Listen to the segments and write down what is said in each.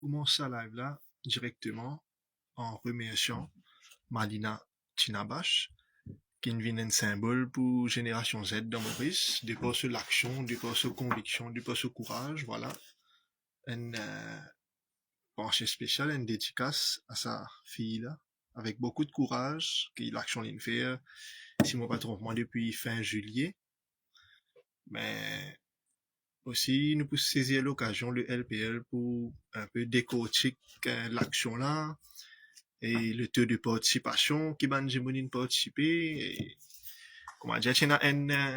commence ça live là directement en remerciant Malina Tinabash, qui est un symbole pour Génération Z dans Maurice, de par sur l'action, de par sur conviction, de par sur courage, voilà. Une pensée spéciale, une dédicace à sa fille là, avec beaucoup de courage, qui l'action l'une fait, si je ne me trompe moi, depuis fin juillet. Mais aussi, nous pouvons saisir l'occasion, le LPL, pour un peu décortiquer l'action là, et le taux de participation qui ban Jimonin participer et comment dire tu as une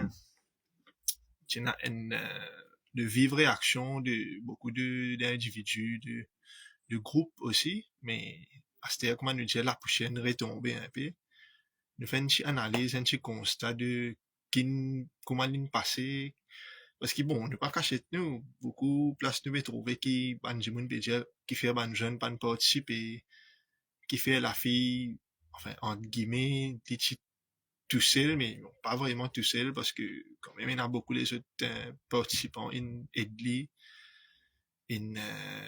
de vive réaction de beaucoup de d'individus de groupes aussi mais à ce comment nous dire la prochaine retomber un peu nous fait une petite analyse un petit constat de comment l'in passé parce que bon, ne pas cacher nous, beaucoup place nous trouver qui ban Jimoun peut dire qui fait ban jeune ban participer qui fait la fille enfin entre guillemets tout seul, mais bon, pas vraiment tout seul parce que quand même il y en a beaucoup les autres participants in aident in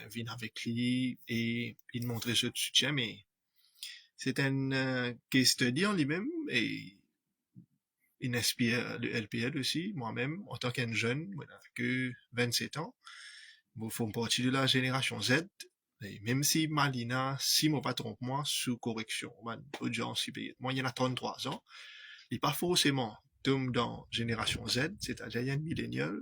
viennent avec lui et il montre ce soutien, mais c'est un case study en lui-même et il inspire le LPL aussi, moi-même, en tant qu'un jeune, voilà, que 27 ans, nous faisons partie de la génération Z, et même si Malina, si je ne me trompe moi, sous correction, audience, moi il y en a 33 ans, il n'est pas forcément dans génération Z, c'est-à-dire un millénial,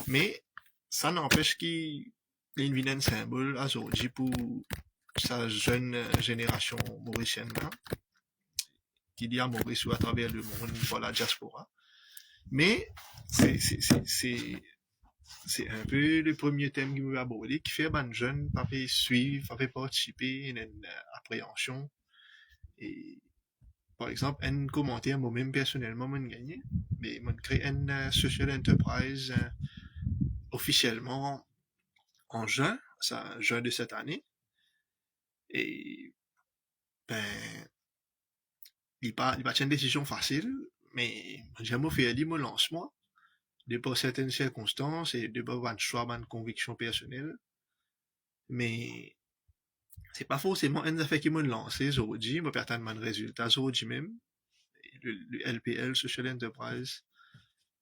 mais ça n'empêche qu'il y a une vilaine symbole à Zorji pour sa jeune génération mauricienne là, qui dit à Maurice ou à travers le monde pour la diaspora. Mais c'est un peu le premier thème qui m'a abordé, qui fait ban jeune, pas fait suivre, pas fait participer, une appréhension. Et par exemple, un commentaire, moi-même personnellement, m'a gagné, mais m'a créé une social enterprise officiellement en juin, ça, juin de cette année. Et ben, il pas une décision facile, mais j'ai fait mon lancement de par certaines circonstances et de par un choix, une conviction personnelle. Mais c'est pas forcément un affaire qui m'a lancé aujourd'hui, moi perdre un résultat aujourd'hui même. Le LPL, Social Enterprise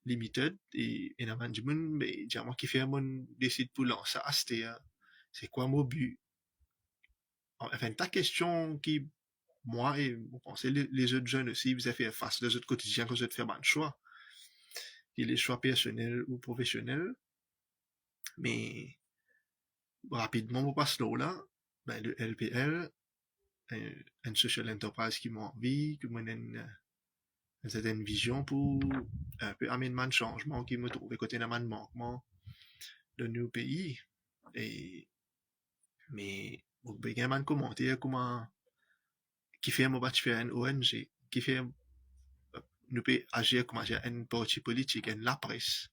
Limited, et un management, mais j'ai moi qui fait mon décide pour lancer à c'est quoi mon but? Enfin, ta question qui moi et vous pensez les autres jeunes aussi, vous avez fait face aux autres quotidiens que vous avez fait un choix, et les choix personnels ou professionnels, mais rapidement, vous passez là, ben, le LPL, une social enterprise qui m'a envie, qui m'a une certaine vision pour un peu amener un changement qui me trouve côté d'un manquement de nos pays. Et, mais, vous pouvez également commenter comment, qui fait un faire une ONG, qui fait, nous peut agir comme agir une partie politique, une la presse,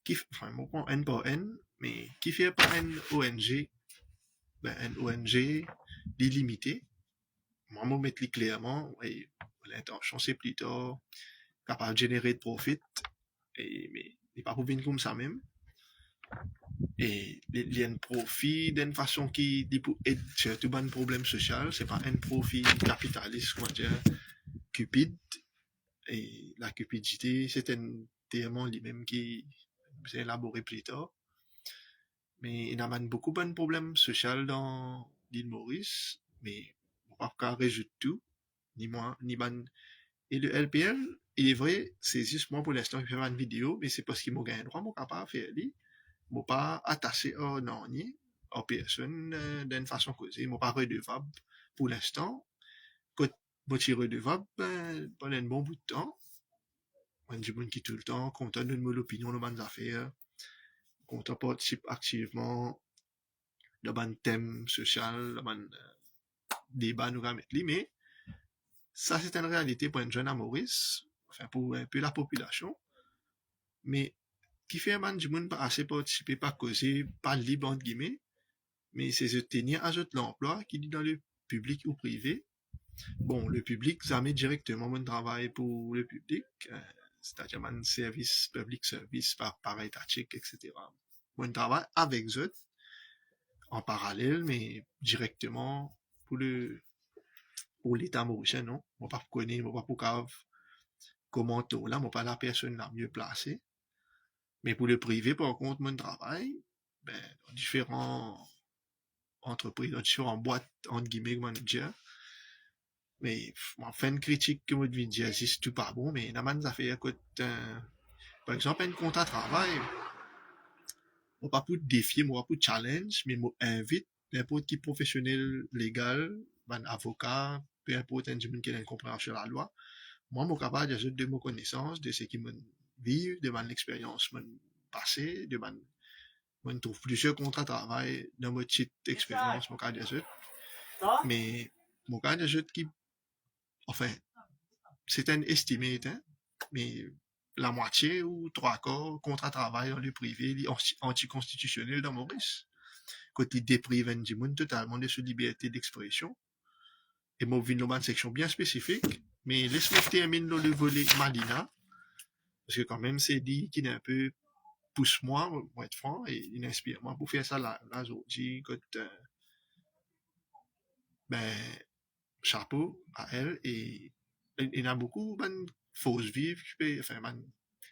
qui, enfin, bon, N par N, mais qui fait pas une ONG, ben, une ONG délimitée. Moi, je mettre clairement, et l'intention, c'est plutôt capable de générer de profit, et, mais il n'est pas pour venir comme ça même. Et il y a un profit d'une façon qui dit pour aider surtout un problème social, c'est pas un profit capitaliste, comment dire, cupide. Et la cupidité, c'est un terme lui-même qui s'est élaboré plus tard. Mais il y a beaucoup de problèmes sociaux dans l'île Maurice, mais on ne peut pas résoudre tout, ni moi, ni ban. Et le LPL, il est vrai, c'est juste moi pour l'instant qui fais une vidéo, mais c'est parce qu'il m'a gagné droit, moi capable de faire lui. Moi pas attaché au non, ni aux personnes d'une façon causée, moi pas redevable pour l'instant. Quand moi suis redevable pendant un bon bout de temps, moi je qui tout le temps, content de mon opinion de mes affaires, content participe activement dans un thème social, dans un débat nous mettre lui, mais ça c'est une réalité pour un jeune à Maurice, enfin pour un peu la population, mais qui fait un du monde pas assez participer, pas causer, pas libre entre guillemets, mais c'est se tenir à l'emploi qui dit dans le public ou privé. Bon, le public, ça met directement mon travail pour le public, c'est-à-dire mon service, public service par étatique, etc. Mon travail avec eux, en parallèle, mais directement pour pour l'État mauricien, non. Moi, pas connaître, moi, pas pour comment tout là, moi, pas la personne la mieux placée. Mais pour le privé, par contre, mon travail, ben, dans différents entreprises, dans différentes boîtes, entre guillemets, comment dire, mais, en fin de critique que moi, devine dire, si c'est tout pas bon, mais, n'a pas fait, écoute, par exemple, un contrat de travail, moi, pas pour défier, moi, pas pour challenge, mais moi, invite n'importe qui professionnel légal, un avocat, peu importe un qui a une compréhension de la loi, moi, je suis capable de mes connaissances, de ce qui me vivent, de mon expérience passée, je trouve plusieurs contrats de travail dans ma petite expérience, mon cas de mais mon cas de qui, enfin, c'est un estimé, hein, mais la moitié ou trois quarts contrat de travail dans le privé, anticonstitutionnel dans Maurice. Quand il déprive un monde totalement de sa liberté d'expression, et moi, je dans une section bien spécifique, mais laisse-moi terminer dans le volet Malina, parce que quand même, c'est dit qu'il est un peu pousse-moi, pour être franc, et il inspire-moi pour faire ça là, aujourd'hui, ben, chapeau à elle, et il y en a beaucoup, ben, fausses vives, enfin, ben,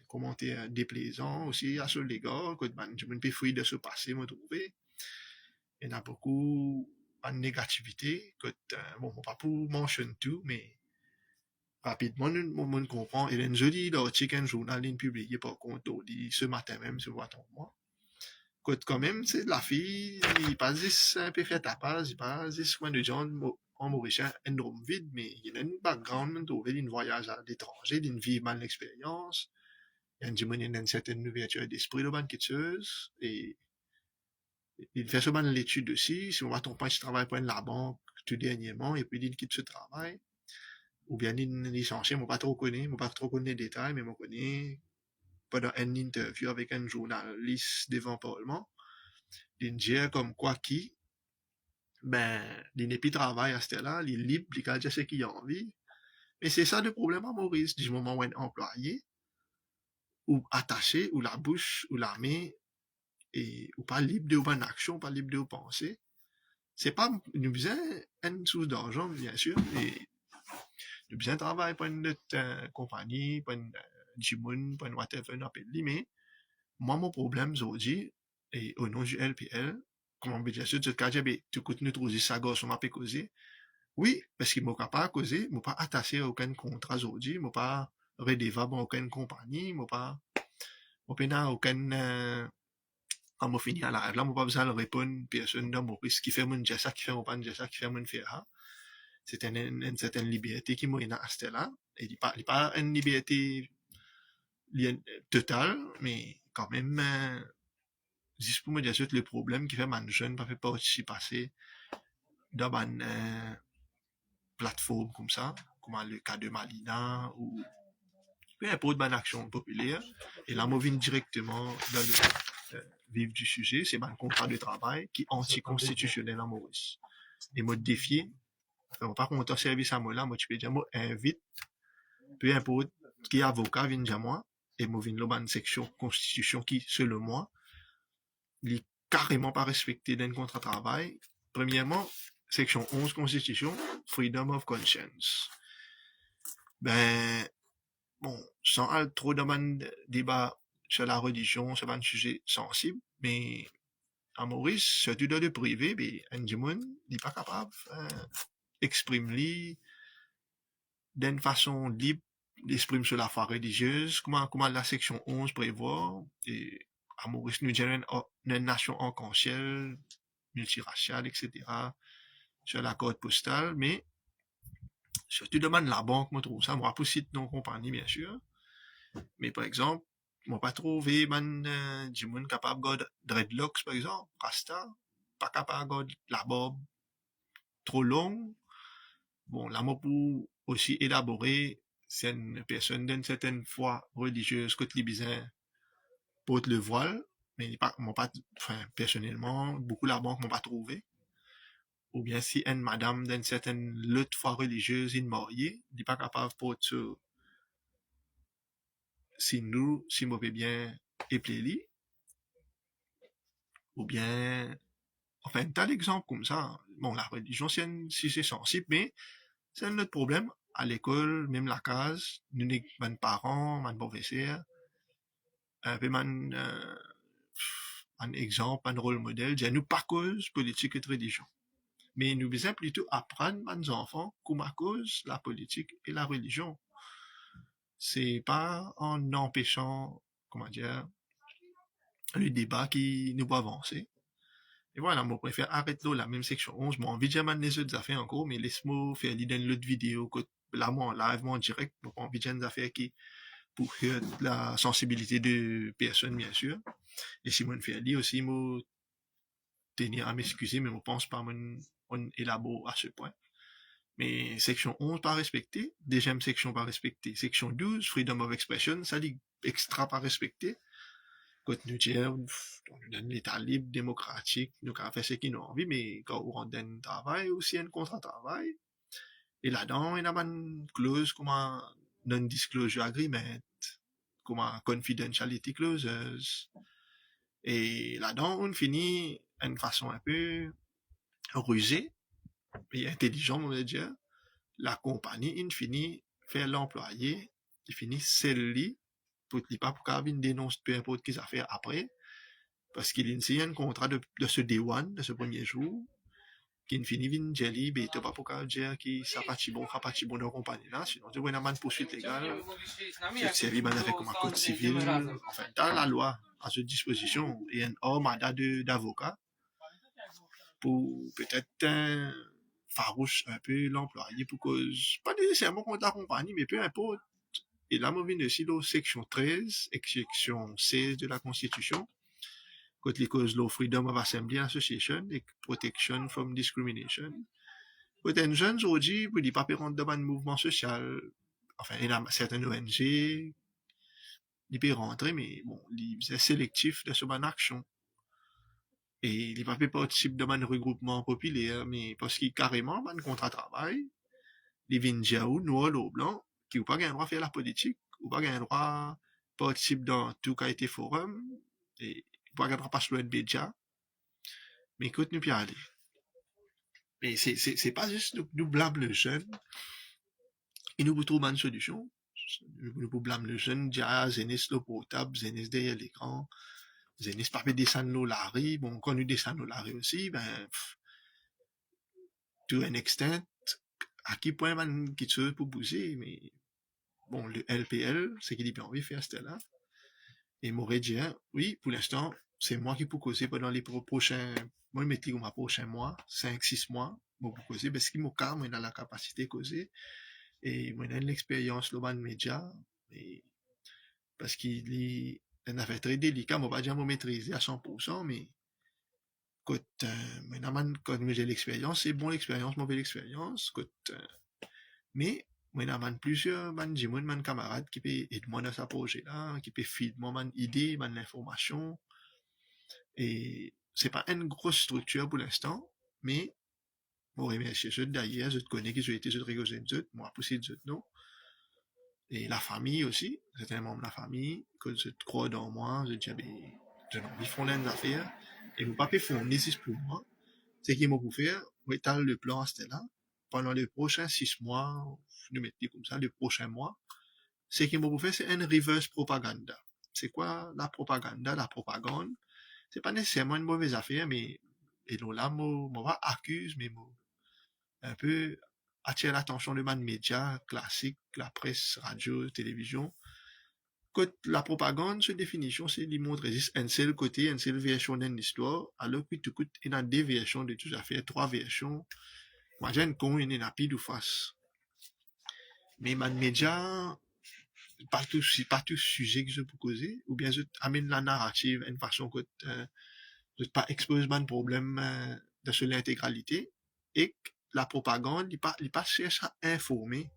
commentaires déplaisants aussi à ce l'égard, que ben, je me fouille de ce passé, me trouver. Il y en a beaucoup, ben, négativité, que, bon, pas pour mentionner tout, mais rapidement, on comprend, et un joli article, un journal, publié par contre, ce matin même, sur votre moi. Quand même, c'est de la fille, il pas juste un peu fait tapas, il pas juste soin de gens en mauricien, un drôme vide, mais il a une background, trouvé d'une voyage à l'étranger, d'une vie mal l'expérience, il y a une certaine ouverture d'esprit de bonne quitteuse, et il fait souvent l'étude aussi, si on va ton point, tu travailles pour la banque tout dernièrement, et puis il quitte ce travail, ou bien il est licencié, moi pas trop connaît les détails, mais moi connais, pendant une interview avec un journaliste devant Parlement, il dit comme quoi qui, ben, il n'est plus travail à ce là, il est libre, il peut dire ce qu'il a envie. Mais c'est ça le problème à Maurice, du moment où un employé, ou attaché, ou la bouche, ou la main, et, ou pas libre de bonne action, pas libre de penser. C'est pas, nous besoin une source d'argent, bien sûr, et nous besoin de travail pour une compagnie, pour une Jimoun, pour une whatever, on appelle mais moi, mon problème aujourd'hui, et au nom du LPL, comme bien sûr, tu as dit, tu continues de trouver ça, gosse, on m'a pas causé. Oui, parce qu'il m'a pas causé, m'a pas attaché à aucun contrat aujourd'hui, m'a pas redevable à aucune compagnie, m'a pas aucun, quand m'a fini à la rêve, là, m'a pas besoin de répondre personne dans mon risque, qui fait mon ça, qui fait mon pan ça, qui fait mon faire. C'est une certaine liberté qui m'a à ce là. Et il pas une liberté totale, mais quand même, juste pour me dire le problème qui fait que jeune ne fait pas aussi passer dans une plateforme comme ça, comme le cas de Malina ou peu importe une action populaire. Et là, on vient directement dans le vif du sujet, c'est un contrat de travail qui est anticonstitutionnel en Maurice. Et moi défier, par contre, service à moi là, moi tu peux dire, moi invite, peu importe qui est avocat vient dire moi, et moi viens dans une section constitution qui, selon moi, il est carrément pas respecté dans le contrat de travail. Premièrement, section 11 Constitution, Freedom of Conscience. Ben, bon, sans aller trop dans un débat sur la religion, c'est un sujet sensible, mais à Maurice, surtout dans le privé, ben, un monde n'est pas capable d'exprimer d'une façon libre, d'exprimer sur la foi religieuse, comment la section 11 prévoit, et à Maurice, nous sommes une nation arc-en-ciel, multiraciale, etc., sur la code postale, mais surtout demande la banque, moi trouve ça, moi pas citer non compagnie, bien sûr, mais par exemple, moi pas trouvé du monde capable de dreadlocks, par exemple, rasta, pas capable de la barbe trop longue, bon, là, moi pour aussi élaborer, c'est une personne d'une certaine foi religieuse que les bizarres porte le voile, mais pas, moi pas, enfin, personnellement, beaucoup la banque m'ont pas trouvé. Ou bien si une madame d'une certaine lutte foi religieuse, une mariée, n'est pas capable pour ce, si nous, si mauvais bien, et li, ou bien, enfin, t'as l'exemple comme ça. Bon, la religion, si c'est sensible, mais c'est notre problème. À l'école, même la case, nous n'avons pas de parents, pas de professeurs, un peu un exemple, un rôle modèle, dire nous pas cause politique et religion. Mais nous devons plutôt apprendre à nos enfants comment cause la politique et la religion. C'est pas en empêchant, comment dire, le débat qui nous va avancer. Et voilà, moi, je préfère arrêter là, la même section 11. Moi, envie de dire les autres affaires encore, mais laisse-moi faire l'idée dans l'autre vidéo, là, moi, en live, moi, en direct, moi, envie de dire des affaires qui, pour la sensibilité de personnes, bien sûr. Et si moi, je fais lire aussi, moi, tenir à m'excuser, mais je pense pas, on élabore à ce point. Mais section 11 pas respectée, deuxième section pas respectée. Section 12, freedom of expression, ça dit extra pas respecté. Quand nous disons, on donne l'état libre, démocratique, nous avons fait ce qu'ils ont envie, mais quand on rentre dans le travail, aussi un contrat de travail, et là-dedans, il y a une clause comme un non-disclosure agreement, comme un confidentiality clauses. Et là-dedans, on finit d'une façon un peu rusée et intelligente, on va dire. La compagnie, il finit faire l'employé, il finit sceller pour ne pas pour qu'il dénonce peu importe qu'ils a fait après, parce qu'il initie un contrat de ce day one, de ce premier jour, qui finit vin jelly, mais il pas pour dire qui ça pas si bon, ça pas si bon dans compagnie là, sinon tu vois une poursuite légale, cette série ben avec comme un code civil, enfin dans la loi à cette disposition et un homme à d'avocat pour peut-être farouche un peu l'employé pour cause, pas nécessairement contre la compagnie, mais peu importe. Et là, on vient aussi la section 13 et section 16 de la Constitution, quand les causes law freedom of assembly association et protection from discrimination. Quand un jeune aujourd'hui, vous dites pas rentrer dans un mouvement social, enfin, il y a certaines ONG, il peut rentrer, mais bon, il est sélectif de ce ban action. Et il ne peut pas participer de un regroupement populaire, mais parce qu'il carrément, un contrat de travail, il vient dire noir ou blanc, qui n'a pas le droit de faire la politique, ou pas le droit de participer dans tout qualité forum, et pas le droit de passer le média, mais écoute, nous puis aller. Mais c'est pas juste nous blâmer le jeune, et nous trouvons une solution. Nous blâmer le jeune, dire, ah, Zénis le portable, Zénis derrière l'écran, Zénis pas fait descendre nos laris, bon, quand nous descendons nos laris aussi, ben, to an extent, à quel point man qui se pour bouger, mais bon, le LPL, c'est qu'il a envie de faire cela. Et m'aurait dit, hein, oui, pour l'instant, c'est moi qui peux causer pendant les prochains, moi, je m'étais comme prochain mois, 5, 6 mois, moi, pour causer, parce qu'il m'a quand même la capacité de causer, et moi, j'ai l'expérience, le ban média, et parce qu'il est une affaire très délicat, moi, pas dire me maîtriser à 100%, mais quand, quand j'ai l'expérience, c'est bon l'expérience, mauvaise expérience, mais moi, il y a plusieurs camarades qui peuvent aider moi dans ce projet-là, qui peuvent filer moi une idée, une information. Et c'est pas une grosse structure pour l'instant, mais bon, remercier ceux d'ailleurs, je te connais qui ont été, je te rigole, moi, pour ces non. Et la famille aussi, c'est un membre de la famille, que je crois dans moi, je dis, ben, ils font des affaires, et mon papa font nécessaire pour moi, c'est qu'ils m'ont pour faire, étaler le plan, c'était là, pendant les prochains 6 mois, nous mettons comme ça, les prochains mois, ce qu'ils m'ont pour faire, c'est une reverse propaganda. C'est quoi la propaganda? La propagande, c'est pas nécessairement une mauvaise affaire, mais, et là, moi, va accuse, mais moi, un peu, attire l'attention de man médias classiques, la presse, radio, télévision. Quand la propagande, cette définition, c'est de montrer un seul côté, une seule version d'une histoire, alors que tout coûte, il y a deux versions de tout affaire, trois versions. Moi, j'ai une con, il y en a pile ou face. Mais man média, pas tout sujet que je peux causer, ou bien je amène la narrative d'une façon que, je pas expose man problème, de sur l'intégralité, et la propagande, il pas cherche à informer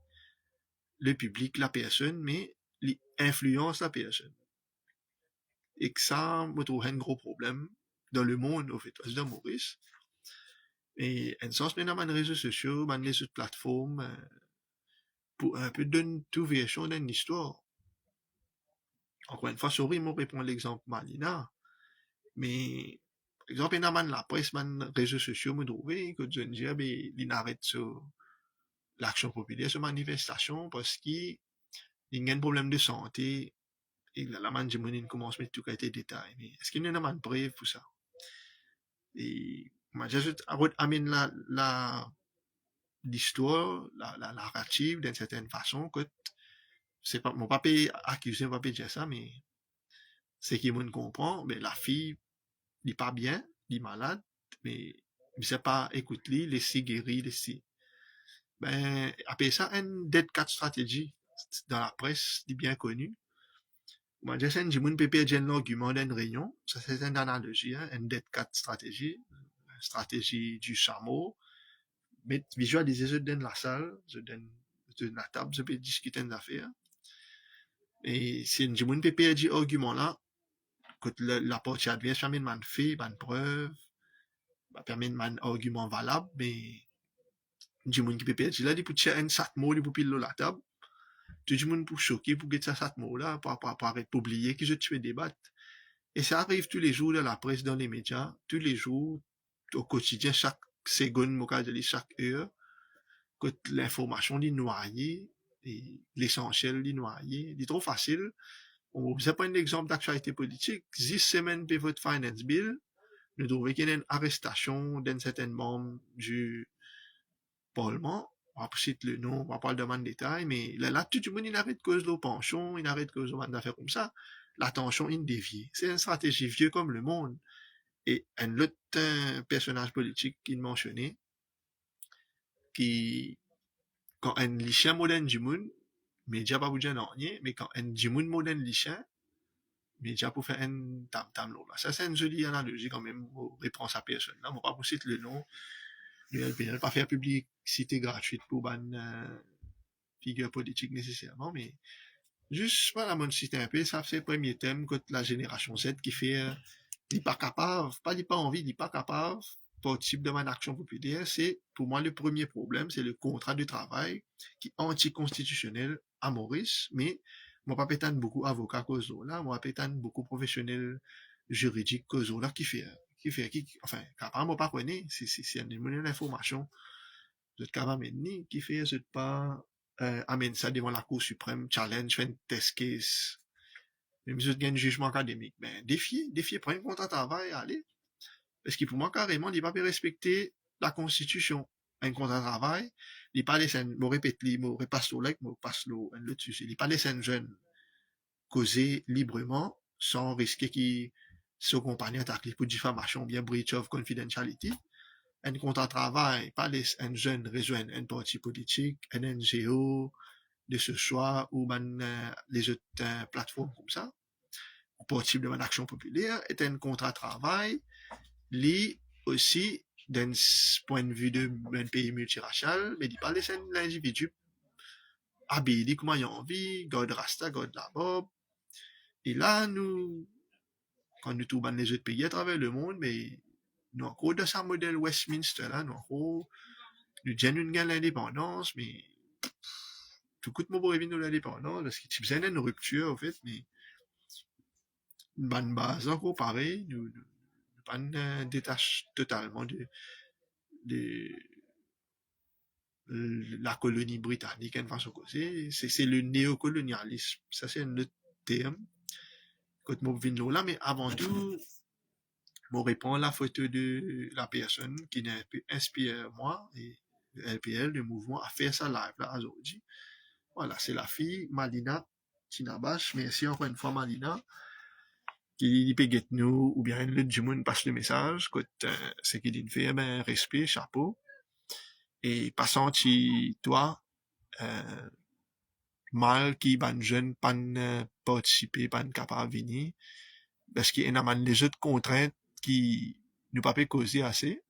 le public, la personne, mais il influence la personne. Et que ça, me trouve un gros problème dans le monde, au fait, de Maurice. Et en sens, nous avons les réseaux sociaux, les autres plateformes, pour un peu donner toute version d'une histoire. Encore une fois, sorry, moi, répond l'exemple Malina, mais par exemple, il y a la presse, les réseaux sociaux, me trouver que je dis, il arrête sur l'action populaire, sur manifestation, parce qu'il y a un problème de santé, et la man dit, il commence à mettre tout les détails. Mais est-ce qu'il y a une preuve pour ça? Et, moi, juste amène l'histoire, la narrative d'une certaine façon, que c'est pas, mon papa accusé, mon papa dire ça, mais c'est qu'il me comprend, mais la fille, il n'est pas bien, il est malade, mais il sait pas écouter, laisser guérir, laisser. Ben, après ça, une dead cat stratégie dans la presse, est bien connue. Moi, j'ai dit, mon pépé j'ai un argument d'une réunion, ça c'est une analogie, hein, une dead cat stratégie, stratégie du chameau, mais visualiser je donne la salle, je donne la table, je peux discuter des affaires. Et si mon pépé dit argument là, quand la partie adverse permet de fait, une preuve, permet de argument valable, mais du monde qui peut perdre là, il peut tirer un sac mot, il peut piler la table. Tout le monde pour choquer, pour que ça sac mot là, pour arrêter publier, que je te fais débattre. Et ça arrive tous les jours dans la presse, dans les médias, tous les jours, au quotidien, chaque seconde, chaque heure, que l'information est noyée, et l'essentiel est noyé. C'est trop facile. On vous prendre un exemple d'actualité politique. 10 semaines pour votre finance bill, nous trouvons qu'il y a une arrestation d'un certain membre du Parlement. On va citer le nom, on va pas le demander de détail, mais là, tout le monde, il arrête cause de pension, il arrête cause d'affaires comme ça. L'attention, il dévie. C'est une stratégie vieux comme le monde. Et un autre personnage politique qu'il mentionnait, qui, quand un lycéen moderne du monde, mais déjà pas vous dire non, mais quand un du monde moderne lycéen, mais déjà pour faire un tam là. Ça, c'est une jolie analogie quand même, pour répondre à personne. Là, on va pas vous citer le nom, mais pas faire publicité gratuite pour une figure politique nécessairement, mais juste, voilà, mon citer un peu, ça c'est le premier thème que la génération Z qui fait, il n'est pas capable, pas il pas envie, il n'est pas capable, participe de mon action populaire, c'est, pour moi, le premier problème, c'est le contrat de travail qui est anticonstitutionnel à Maurice, mais moi pas pétane beaucoup avocat cause là, moi pétane beaucoup professionnel juridique cause là enfin, capable, moi pas connaît, c'est une information, vous êtes capable maintenant, qui fait, vous pas, amène ça devant la Cour suprême, challenge, fait une test case, même si vous avez un jugement académique, ben, défier, prendre un contrat de travail, allez. Parce que pour moi, carrément, il ne pas respecter la Constitution. Un contrat de travail, il ne pas laisser, me répète, me repasse l'eau, me passe l'eau, il ne pas laisser un jeune causer librement, sans risquer qu'il se compagnie attaque pour diffamation, bien breach of confidentiality. Un contrat de travail, pas laisser un jeune rejoindre un parti politique, un NGO, de ce choix, ou les autres plateformes comme ça, possible de l'action populaire, est un contrat de travail, li aussi, d'un point de vue d'un pays multiracial, mais il pas laisser l'individu habillé comme il a envie, garde rasta, garde la bob. Et là, nous, quand nous trouvons les autres pays à travers le monde, mais nous encore dans ce modèle Westminster là, nous encore, nous gagnons l'indépendance, mais tout coûte mon pour revenir de l'indépendance, parce que tu besoin d'une rupture, en fait, mais une bonne base encore pareil, nous pas détache totalement de la colonie britannique en façon causée. C'est le néocolonialisme. Ça, c'est un autre terme. Quand je viens là, mais avant tout, je réponds à la photo de la personne qui inspire moi et le LPL, le mouvement, à faire ça live là aujourd'hui. Voilà, c'est la fille Malina Tinabash. Merci encore une fois, Malina, qui peut get nous, ou bien le du monde passe le message, que c'est qu'il dit fait, ben, respect, chapeau. Et passant, toi, mal qui ban jeune pas participer, pas capable de venir, parce qu'il y a les autres contraintes qui nous pas causer assez.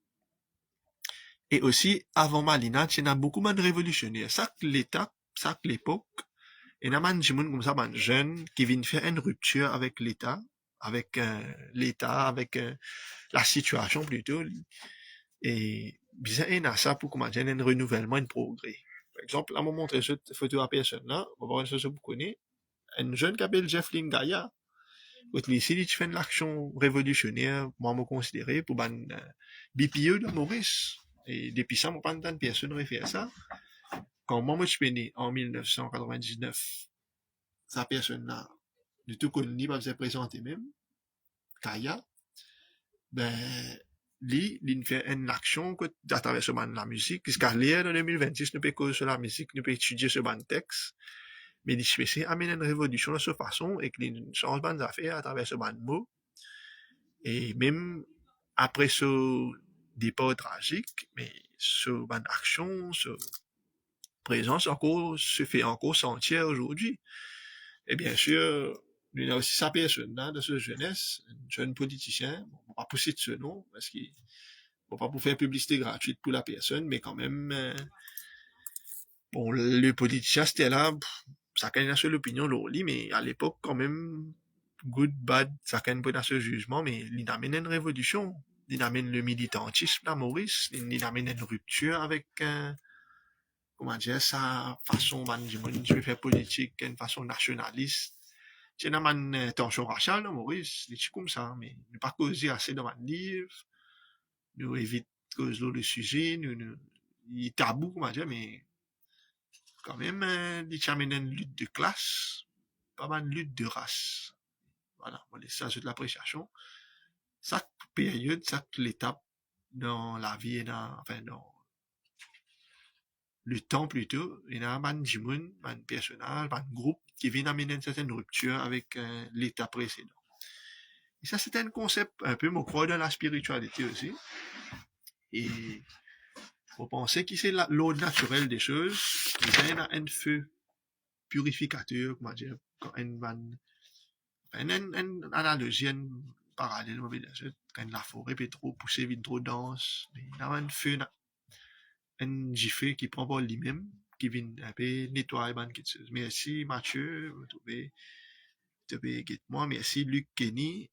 Et aussi, avant Malina, il y a beaucoup de révolutionnaires. Ça que l'État, ça que l'époque, il y a des gens comme ça, des jeunes qui viennent faire une rupture avec l'État, avec la situation plutôt. Et bizarre, il y a ça pour comment dire un renouvellement, un progrès. Par exemple, là, on montre cette photo à personne là, on va voir une chose que vous connaissez, un jeune qui s'appelle Jeff Lingaya. ici, il fait une action révolutionnaire, moi, me considérer pour ban BPE de Maurice. Et depuis ça, moi, pas tant de personnes n'aurait fait ça. Quand moi, je suis né en 1999, sa personne-là, du tout connu, pas se présenter même, Kaya, ben, il fait une action à travers ce ban de la musique, puisqu'à l'air de 2026, nous peut causer sur la musique, nous peut étudier ce ban de texte, mais il se amène une révolution de cette façon et qu'il change ban d'affaires à travers ce ban de mots. Et même après ce départ tragique, mais ce ban d'action, ce présence encore se fait encore sentir aujourd'hui. Et bien sûr, il y a aussi sa personne là, de ce jeunesse, un jeune politicien, bon, on va pas pousser de ce nom, parce qu'il ne va pas pour faire publicité gratuite pour la personne, mais quand même, bon, le politicien c'était là, chacun a son opinion, l'orli, mais à l'époque, quand même, good, bad, chacun peut avoir ce jugement, mais il amène une révolution. Il amène le militantisme à Maurice, il amène une rupture avec, comment dire, sa façon, de faire politique, une façon nationaliste. C'est une tension raciale, Maurice, c'est comme ça, mais ne pas causer assez dans mon livre, nous évite causer le sujet, il est tabou, comment dire, mais quand même, il amène une lutte de classe, pas mal de lutte de race. Voilà, on laisse ça sur de l'appréciation. Chaque période, chaque étape dans la vie, enfin, dans le temps plutôt, il y a un jimoun, un personnage, un groupe qui vient amener une certaine rupture avec l'état précédent. Et ça, c'est un concept un peu, me crois, dans la spiritualité aussi. Et faut penser que c'est l'ordre naturel des choses. Il y a un feu purificateur, comment dire, une analogie, un parallèle, quand la forêt peut trop pousser vite trop dense, il y a un feu, un gifle qui prend pas lui-même, qui vient un peu nettoyer quelque chose. Merci Mathieu, vous trouvez, moi, merci Luc Kenny,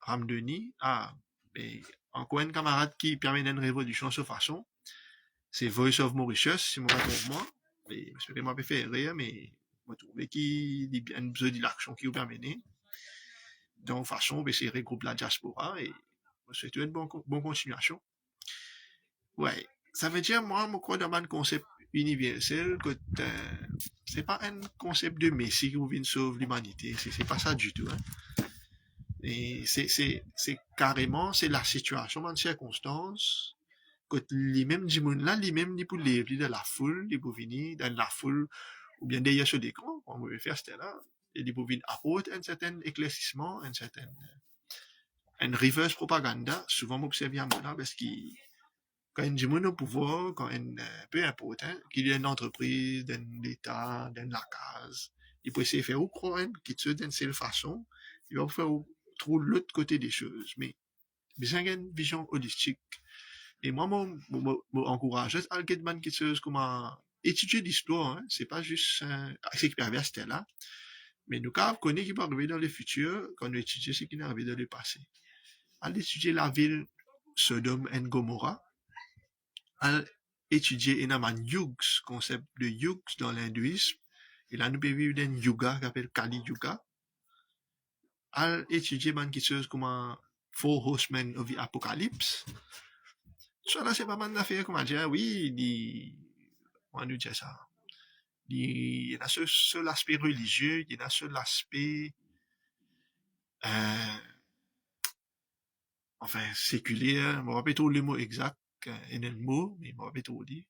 Ramdeni, mais encore un camarade qui permet une révolution de cette façon, c'est Voice of Mauritius, si moi pour moi, mais je vais m'en faire rire, mais vous trouvez qu'il y a une besoin de l'action qui vous permet, donc façon, c'est regroupe la diaspora et c'est une bonne continuation. Ouais, ça veut dire, moi, je crois dans un concept universel que c'est pas un concept de Messie qui vient sauver l'humanité, c'est pas ça du tout. Hein. Et c'est carrément, c'est la situation, une circonstance, que les mêmes djimoun là, les mêmes, ils pour les de la foule, ils pour venir dans la foule, ou bien derrière ce décor, on veut faire c'était là, et ils pour venir apporter un certain éclaircissement, un reverse propaganda, souvent m'observe à moi là, parce qu'il quand un djimoun au pouvoir, quand un, peu importe, hein, qu'il y ait une entreprise, d'un État, d'un la case, il peut essayer de faire ou croire qu'il se d'une seule façon, il va faire trouver l'autre côté des choses, mais besoin d'une vision holistique. Et moi, m'encourage à alguien qui se comment étudier l'histoire, hein, c'est pas juste ce qui peut arriver à ce là, mais nous connaissons ce qui peut arriver dans le futur quand nous étudions ce qui est arrivé dans le passé. À étudier la ville Sodome et Gomorrah, à étudier un yugs, concept de yugs dans l'hindouisme, et là nous pouvons vivre un yoga qui s'appelle Kali Yuga, à étudier quelque chose comme un Four Horsemen of the Apocalypse. Ça là c'est pas mal d'affaires, comment dire, oui, on nous dit ça. Il y a sur l'aspect religieux, il y a sur l'aspect enfin séculier, je ne me rappelle trop le mot exact, il y a un mot, mais je ne me rappelle trop dit.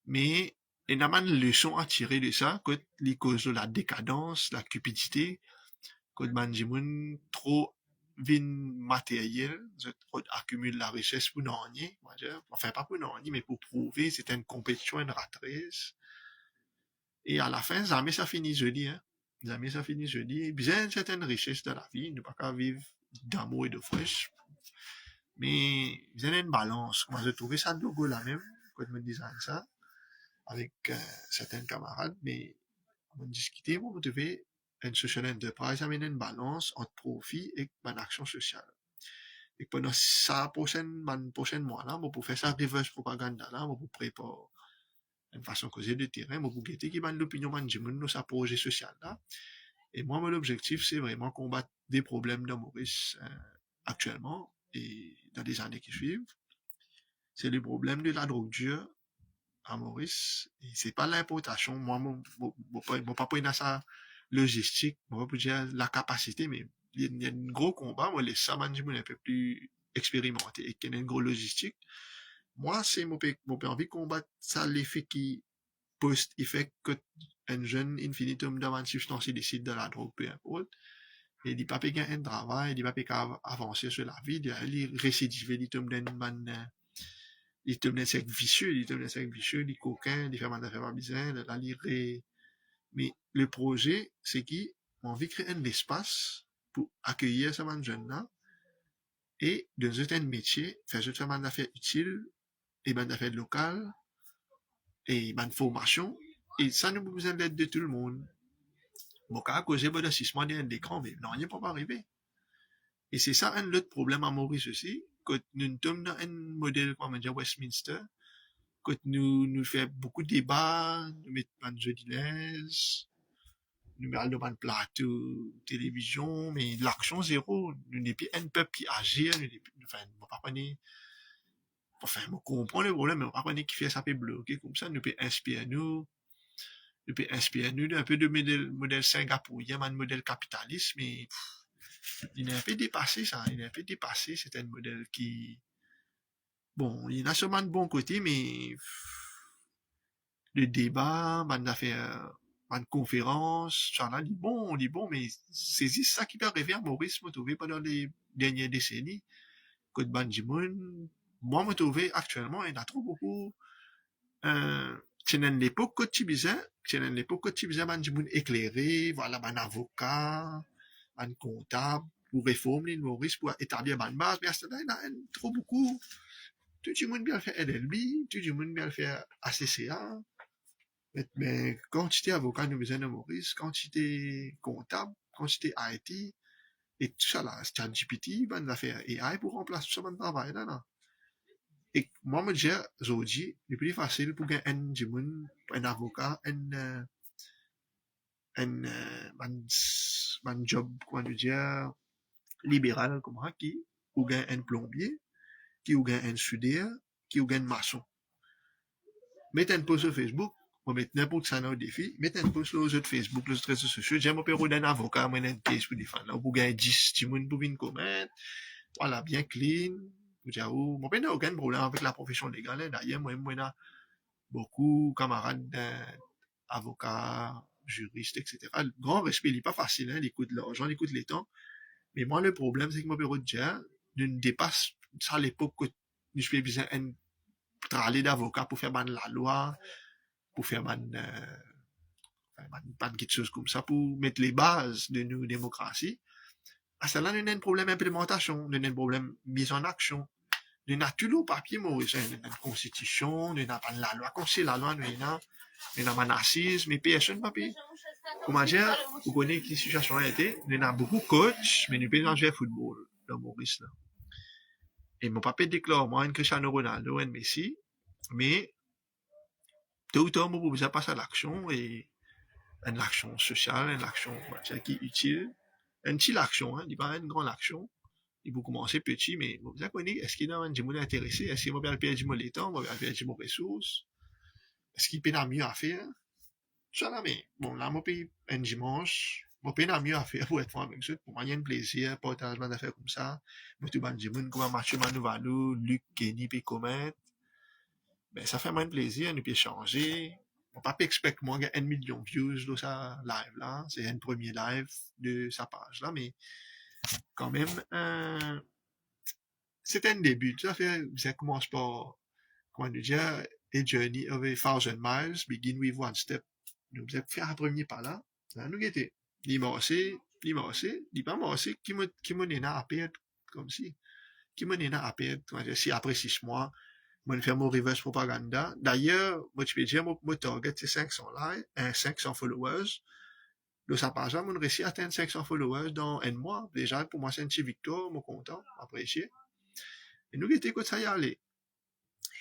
Mais il y a une leçon à tirer de ça, que les causes de la décadence, la cupidité, que les trop vin matériel, accumule la richesse pour n'en nier, enfin pas pour n'en nier, mais pour prouver c'est une compétition, une rat race. Et à la fin, jamais ça finit jeudi, hein. Jamais ça finit jeudi. Bien une certaine richesse de la vie, ne pas qu'à vivre d'amour et de fraîche. Mais il y a une balance. Moi, j'ai trouvé ça logo là même, quand je me disais ça, avec certains camarades, mais on discutait, on devait une social enterprise amener une balance entre profit et une action sociale. Et pendant ça, prochaine mois là, on peut faire ça reverse propaganda là, on peut préparer une façon causer de terrain, on peut guetter qui ban l'opinion man jimun dans sa projet social là. Et moi, mon objectif, c'est vraiment combattre des problèmes de Maurice actuellement et dans les années qui suivent. C'est le problème de la drogue dure à Maurice. Et c'est pas l'importation. Moi, mon papa, il a sa logistique, moi, pour dire la capacité, mais il y a un gros combat. Moi, les samans, un peu plus expérimenté et qui a une grosse logistique. Moi, c'est mon envie de combattre ça, l'effet qui post-effet que un jeune infinitum de substance décide de la drogue, peu importe. Et il pas gagner un travail, il pas avancer sur la vie, il récidive, il tombe dans une il tombe dans un cercle vicieux, il coquin, il fait mal d'affaires bizarre, là, mais le projet, c'est qu'il a envie de créer un espace pour accueillir ces jeunes-là et dans un métier, faire un mal d'affaires utile et mal d'affaires locales et mal formation. Et ça, nous avons besoin d'aide de tout le monde. Bon, à cause de 6 mois d'écran, mais non, il ne peut pas arriver. Et c'est ça un autre problème à Maurice aussi, quand nous sommes dans un modèle, comme on dit, Westminster, quand nous faisons beaucoup de débats, nous mettons pas de jeux d'ilaises, nous mettons pas de plateau, télévision, mais l'action zéro, nous n'avons pas un peuple qui agit, enfin, nous pas connaître, enfin, nous comprenons le problème, mais nous pas connaître qui fait ça peut bloquer comme ça, nous peut inspirer d'un peu de modèle singapourien, un modèle capitaliste, mais il est un peu dépassé ça, il est un peu dépassé, c'est un modèle qui, bon, il a sûrement de bons côtés, mais le débat, man affaire, man conférence, ça là, dit bon, mais c'est ça qui peut arriver à Maurice, me trouver pendant les dernières décennies, que de Banjimoun, moi, me trouver actuellement, il y en a trop beaucoup, c'est une époque que tu disais, Banjimoun éclairé, voilà, un avocat, un comptable, pour réformer Maurice, pour établir une base, mais à ce moment-là, il y en a trop beaucoup. Tout le monde bien faire LLB, tout le monde bien faire ACCA, mais quand tu es avocat nous besoin de Maurice, quand tu es comptable, quand tu es IT, et tout ça là, c'est un GPT, ben, va faire AI pour remplacer tout ça, ben, travail là, là. Et moi, me dire, aujourd'hui, le plus facile pour gagner un avocat, un job, comment dire, libéral, comme ça, qui, ou gagner un plombier, qui ou gagner un soudeur, qui ou gagner un maçon. Mettez un post sur Facebook, on met n'importe ça dans le défi, mettez un post sur les autres Facebook, les autres réseaux sociaux, j'aime opérer d'un avocat, moi, un case pour défendre, pour gagner 10 timoun pour venir commettre, voilà, bien clean, vous dire, moi, pas aucun problème avec la profession légale, d'ailleurs, moi, a beaucoup de camarades avocats, juristes, etc. Grand respect, il n'est pas facile, hein, il écoute l'argent, il écoute les temps, mais moi, le problème, c'est que moi, peux dire, ne dépasse ça à l'époque que je fais besoin un travail d'avocat pour faire la loi, pour faire quelque chose comme ça, pour mettre les bases de nos démocraties. À cela, nous avons un problème d'implémentation, nous avons un problème de mise en action. Nous avons tout le papier, Maurice, nous avons une constitution, nous avons la loi, comme c'est la loi, nous avons un assise, mais personne papier. Comment dire, vous connaissez que la situation a été, nous avons beaucoup de coachs, mais nous ne pouvons pas jouer au football dans Maurice. Là. Et mon papier déclare, moi, un Cristiano Ronaldo, un Messi, mais tôt ou tard, vous pouvez passer à l'action et une action sociale, une action qui est utile, une petite action, hein, il pas une grande action. Il faut commencer petit, mais vous connaissez, est-ce qu'il y a un monde intéressé? Est-ce qu'il va perdre du temps? Va perdre des ressources? Est-ce qu'il peut y mieux à faire? Tout ça là, mais bon, là, moi, un dimanche, moi, il y a mieux à faire pour être franc avec eux, pour moi, il y a un plaisir, partagement d'affaires comme ça. Moi, tout le monde, comme Mathieu Manouvalou, Luc, Kenny, puis Comet. Ben, ça fait moins de plaisir, nous peut changer. On pas expect moi gagner 1 million de views dans sa live là, c'est un premier live de sa page là, mais quand même, c'est un début. Ça commence par, comment dire, a journey of a thousand miles, begin with one step. Nous avons fait un premier pas là, nous guetter. Il m'a il pas massé, qui m'en à perdre, comme si, qui m'en à perdre, si après 6 mois, moi, faire mon reverse propaganda. D'ailleurs, moi, tu peux dire, mon target, c'est 500 likes, 500 followers. Dans sa page, mon réussi à atteindre 500 followers dans un mois. Déjà, pour moi, c'est une petite victoire, mon content, apprécié. Et nous, était que ça y allait.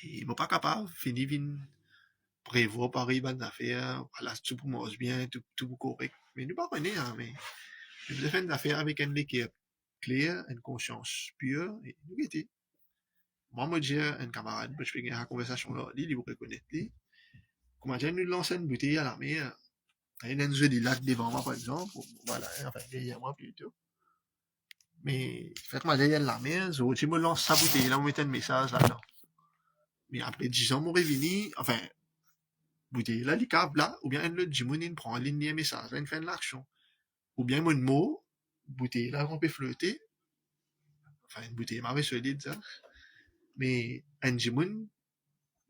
Et moi, pas capable, fini, vin, prévoir, Paris, bonne affaire, voilà, tout pour moi, bien, tout correct. Mais nous pas connaître, hein, mais nous avons fait une affaire avec un qui est clair, une conscience pure, et nous étions. Moi, je dis à un camarade, je fais une conversation là, il vous reconnaître, comment dire, nous lançons une bouteille à la mer, il y a un jeu de lac devant moi, par exemple, voilà, enfin, derrière moi plutôt. Mais, fait que moi, derrière la mer, je me lance sa bouteille, là, on met un message là-dedans. Mais après 10 ans, mon revenu, enfin, bouteille là, les câbles là, ou bien le Jimonin prend en ligne un message, là, il fait l'action. Ou bien mon mot, bouteille là, on peut flotter, enfin, une bouteille marée solide, ça. Mais, un Jimoun,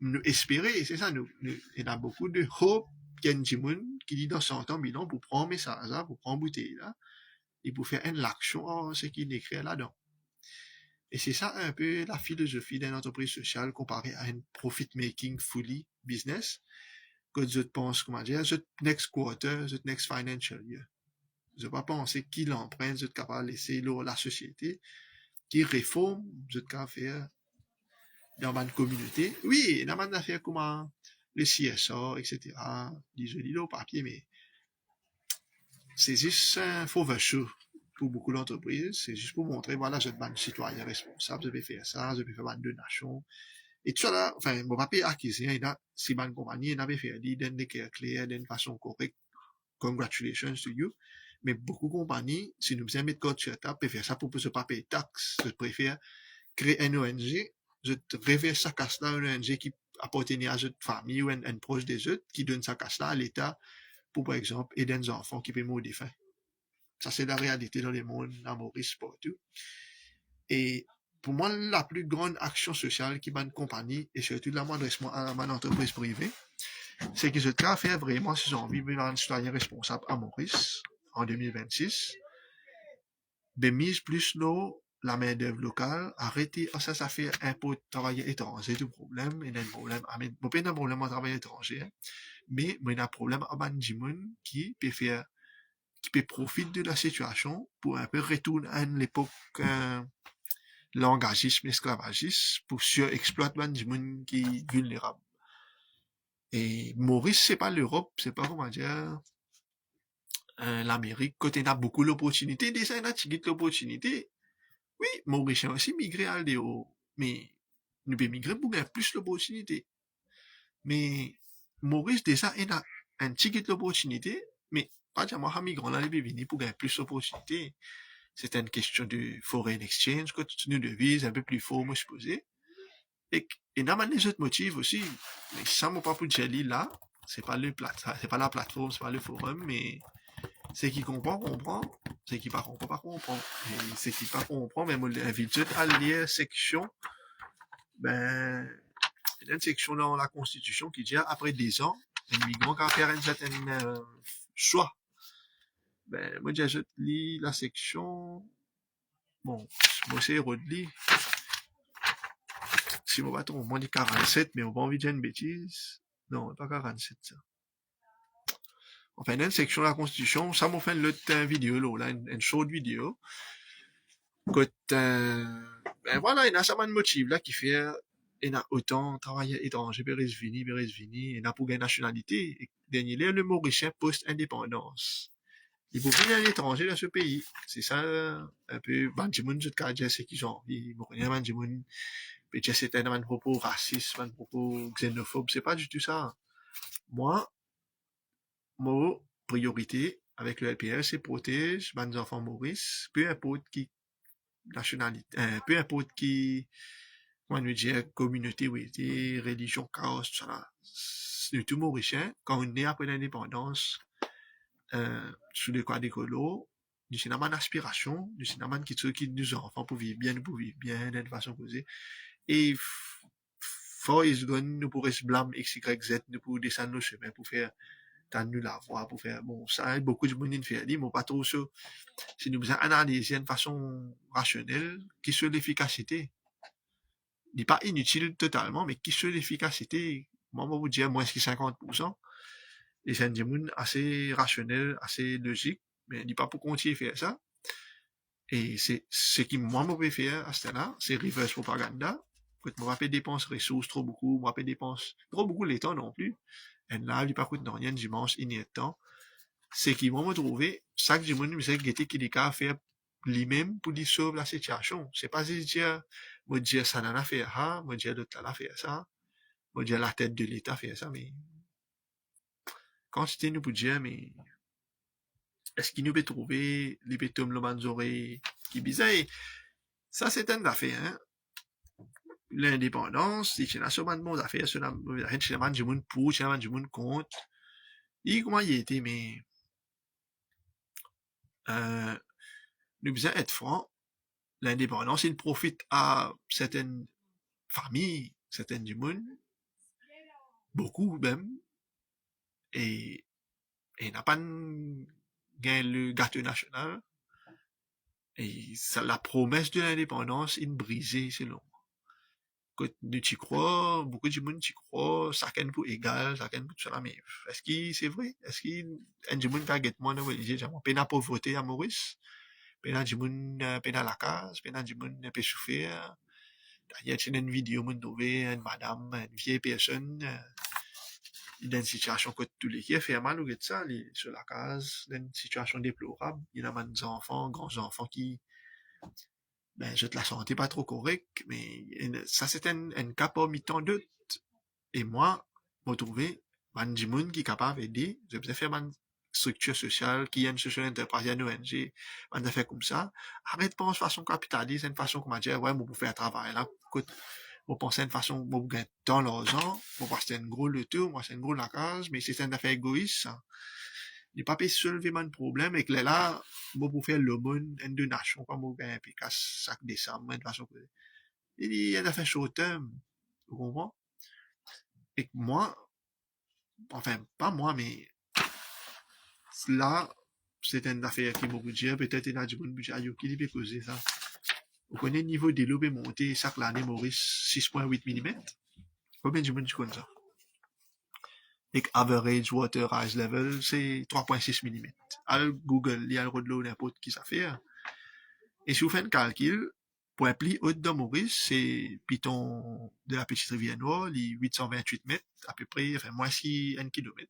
nous espérer, c'est ça, il y a beaucoup de hope qu'il y a un Jimoun qui dit dans 100 ans, bilan, pour prendre un message là, pour prendre bouteille là, et pour faire une action, ce qu'il écrit là-dedans. Et c'est ça un peu la philosophie d'une entreprise sociale comparée à une profit-making fully business. Que je pense, comment dire, ce next quarter, ce next financial year. Je ne vais pas penser qui l'emprunte, je suis capable de laisser la société, qui réforme, je suis capable de faire dans ma communauté. Oui, dans ma affaire comment le CSA, etc. Je lis au papier, mais c'est juste un faux vachou pour beaucoup d'entreprises. C'est juste pour montrer, voilà, je suis un citoyen responsable, je vais faire ça, je vais faire ma donation. Et tout ça là, enfin, mon papier acquisition, il a, si ma compagnie, il avait fait d'une claire, d'une façon correcte. Congratulations to you. Mais beaucoup de compagnies, si nous faisons mettre code sur la table, peuvent faire ça pour ne pas payer de taxes. Je préfère créer une ONG, je réverse sa casse-là à une ONG qui appartenait à cette famille ou un proche des autres, qui donne sa casse-là à l'État pour, par exemple, aider des enfants qui peuvent mourir de faim. Ça, c'est la réalité dans le monde, à Maurice, partout. Et pour moi, la plus grande action sociale qui m'a une compagnie, et surtout la moindre à ma entreprise privée, c'est que je dois faire vraiment si j'ai envie d'être un citoyen responsable à Maurice en 2026. De mise plus l'eau, la main-d'œuvre locale, arrêter, ça fait un peu de travail étranger, du problème, il y a un problème, pas un problème en travail étranger, mais il y a un problème à Banjimoun qui peut faire, qui peut profiter de la situation pour un peu retourner à l'époque, l'engagisme, l'esclavagisme, pour surexploiter Banjimoun qui est vulnérable. Et Maurice, c'est pas l'Europe, c'est pas, comment dire, l'Amérique, côté il a beaucoup d'opportunités, déjà, il a tigé l'opportunité. Oui, Mauricien aussi migré à l'Éo, mais nous pouvons migrer pour gagner plus d'opportunités. Mais Maurice, déjà, il a un ticket d'opportunité, mais pas dire moi, migrant là, il peut venir pour gagner plus d'opportunités. C'est une question de foreign exchange, continue de devise, un peu plus fort, moi, je suppose. Et dans les autres motifs aussi, mais ça m'a pas pour dire là, c'est pas la plateforme, c'est pas le forum, mais c'est qui comprend, comprend. C'est qui pas comprend, pas comprend. Et c'est qui pas comprend, mais moi, l'invite à lire section, ben, il y a une section dans la Constitution qui dit, après 10 ans, un migrant qui a fait un certain choix. Ben, moi, je lis la section, bon, moi, c'est relire. Si on va tomber, on dit 47, mais on va envie de dire une bêtise. Non, pas 47, ça. Enfin, il y a une section de la Constitution, ça m'a fait une vidéo, là, une short vidéo. Ben voilà, il y a ça de motif, là, qui fait, il y a autant travaillé étranger, Beresvini, il y a pour une nationalité. Et dernier, le Mauricien post-indépendance. Il faut venir à l'étranger dans ce pays. C'est ça, un peu, Banjimoun, je te dis, c'est qui genre, il me connaît Banjimoun, mais c'est un propos raciste, un propos xénophobe, c'est pas du tout ça. Moi, mon priorité avec le LPL, c'est protéger mes enfants Maurice, peu importe qui nationalité, peu importe qui, comment nous dire, communauté, oui, religion, chaos, tout ça là. C'est tout mauricien. Quand on est après l'indépendance, sous le cadre écolo, nous sommes dans aspiration, nous sommes dans qui nous enfants pour vivre bien, d'une façon posée. Et, Forrest Gump, nous pourrions se blâmer X, Y, Z, nous pourrions descendre nos chemins pour faire nous la voix pour faire bon ça beaucoup de monde fait dit mais pas trop ça si nous besoin analyser de façon rationnelle qui sur l'efficacité n'est pas inutile totalement mais qui sur l'efficacité moi vous dire moins que 50% et c'est un monde assez rationnel assez logique mais il dit pas pour continuer faire ça et c'est ce qui moi me faire à ce là c'est reverse propaganda quand moi pas dépense ressources trop beaucoup moi pas dépense trop beaucoup les temps non plus et là il pas coûte rien dimanche il n'y a temps c'est qu'ils vont me trouver, ça que je me dis, c'est qu'il a faire lui-même pour lui sauver la situation. C'est pas juste dire, me dire ça dans l'affaire, hein, me dire l'autre là faire ça, me dire la tête de l'État faire ça, mais quand c'était nous pour dire, mais est-ce qu'il nous peut trouver les pétums le manzoré qui bizarre? Ça, c'est une affaire, hein. L'indépendance, c'est une sûrement de bonnes affaires, c'est une affaire, c'est du monde pour, c'est du monde contre. Et comment il était, mais, nous besoin être francs, l'indépendance, il profite à certaines familles, certaines du monde, beaucoup même, et, et n'a pas gagné le gâteau national, et ça, la promesse de l'indépendance, est brisée, c'est long. Quand nous t'y crois, beaucoup de monde t'y croit, chacun pour égal, chacun pour tout ça, mais est-ce que c'est vrai? Est-ce qu'il y a du monde qui a gagné moi, peine à pauvreté à Maurice, peine à du monde, peine à la case, peine à du monde, peut souffrir. Il y a une vidéo, mon trouvé, une madame, une vieille personne, dans une situation que tous les qui fait mal ou que ça, sur la case, dans une situation déplorable. Il y a des enfants, grands enfants qui, ben, je te la santé pas trop correcte, mais ça c'est un cas parmi tant d'autres. Et moi, je me trouvais, man du monde qui est capable d'aider, je peux faire une structure sociale, qui a une social enterprise, une ONG, man de faire comme ça. Arrête de penser de façon capitaliste, une façon comment dire, ouais, moi, pour faire un travail là, écoute, moi, penser une façon, moi, pour gagner tant l'argent, moi, c'est un gros le tour, moi, c'est un gros la case, mais c'est une affaire égoïste, ça. Il n'est pas pu soulever mon problème, et que là, moi, pour faire le monde, une donation, pas moi, gagner un picasse, chaque décembre, de façon que, il y a une affaire short term, vous comprenez? Et que moi, enfin, pas moi, mais là, c'est une affaire qui m'a dire, peut-être il y a du bon budget qui peut causer ça. Vous connaissez le niveau de l'eau est monté chaque année, Maurice, 6,8 mm. Combien de monde tu connais ça? Et average water rise level, c'est 3,6 mm. Alors, Google, il y a le de l'eau n'importe qui ça fait. Et si vous faites un calcul, pour un pli haut de Maurice, c'est Python de la petite rivière Noire, les 828 mètres, à peu près, enfin, moins si 1 km.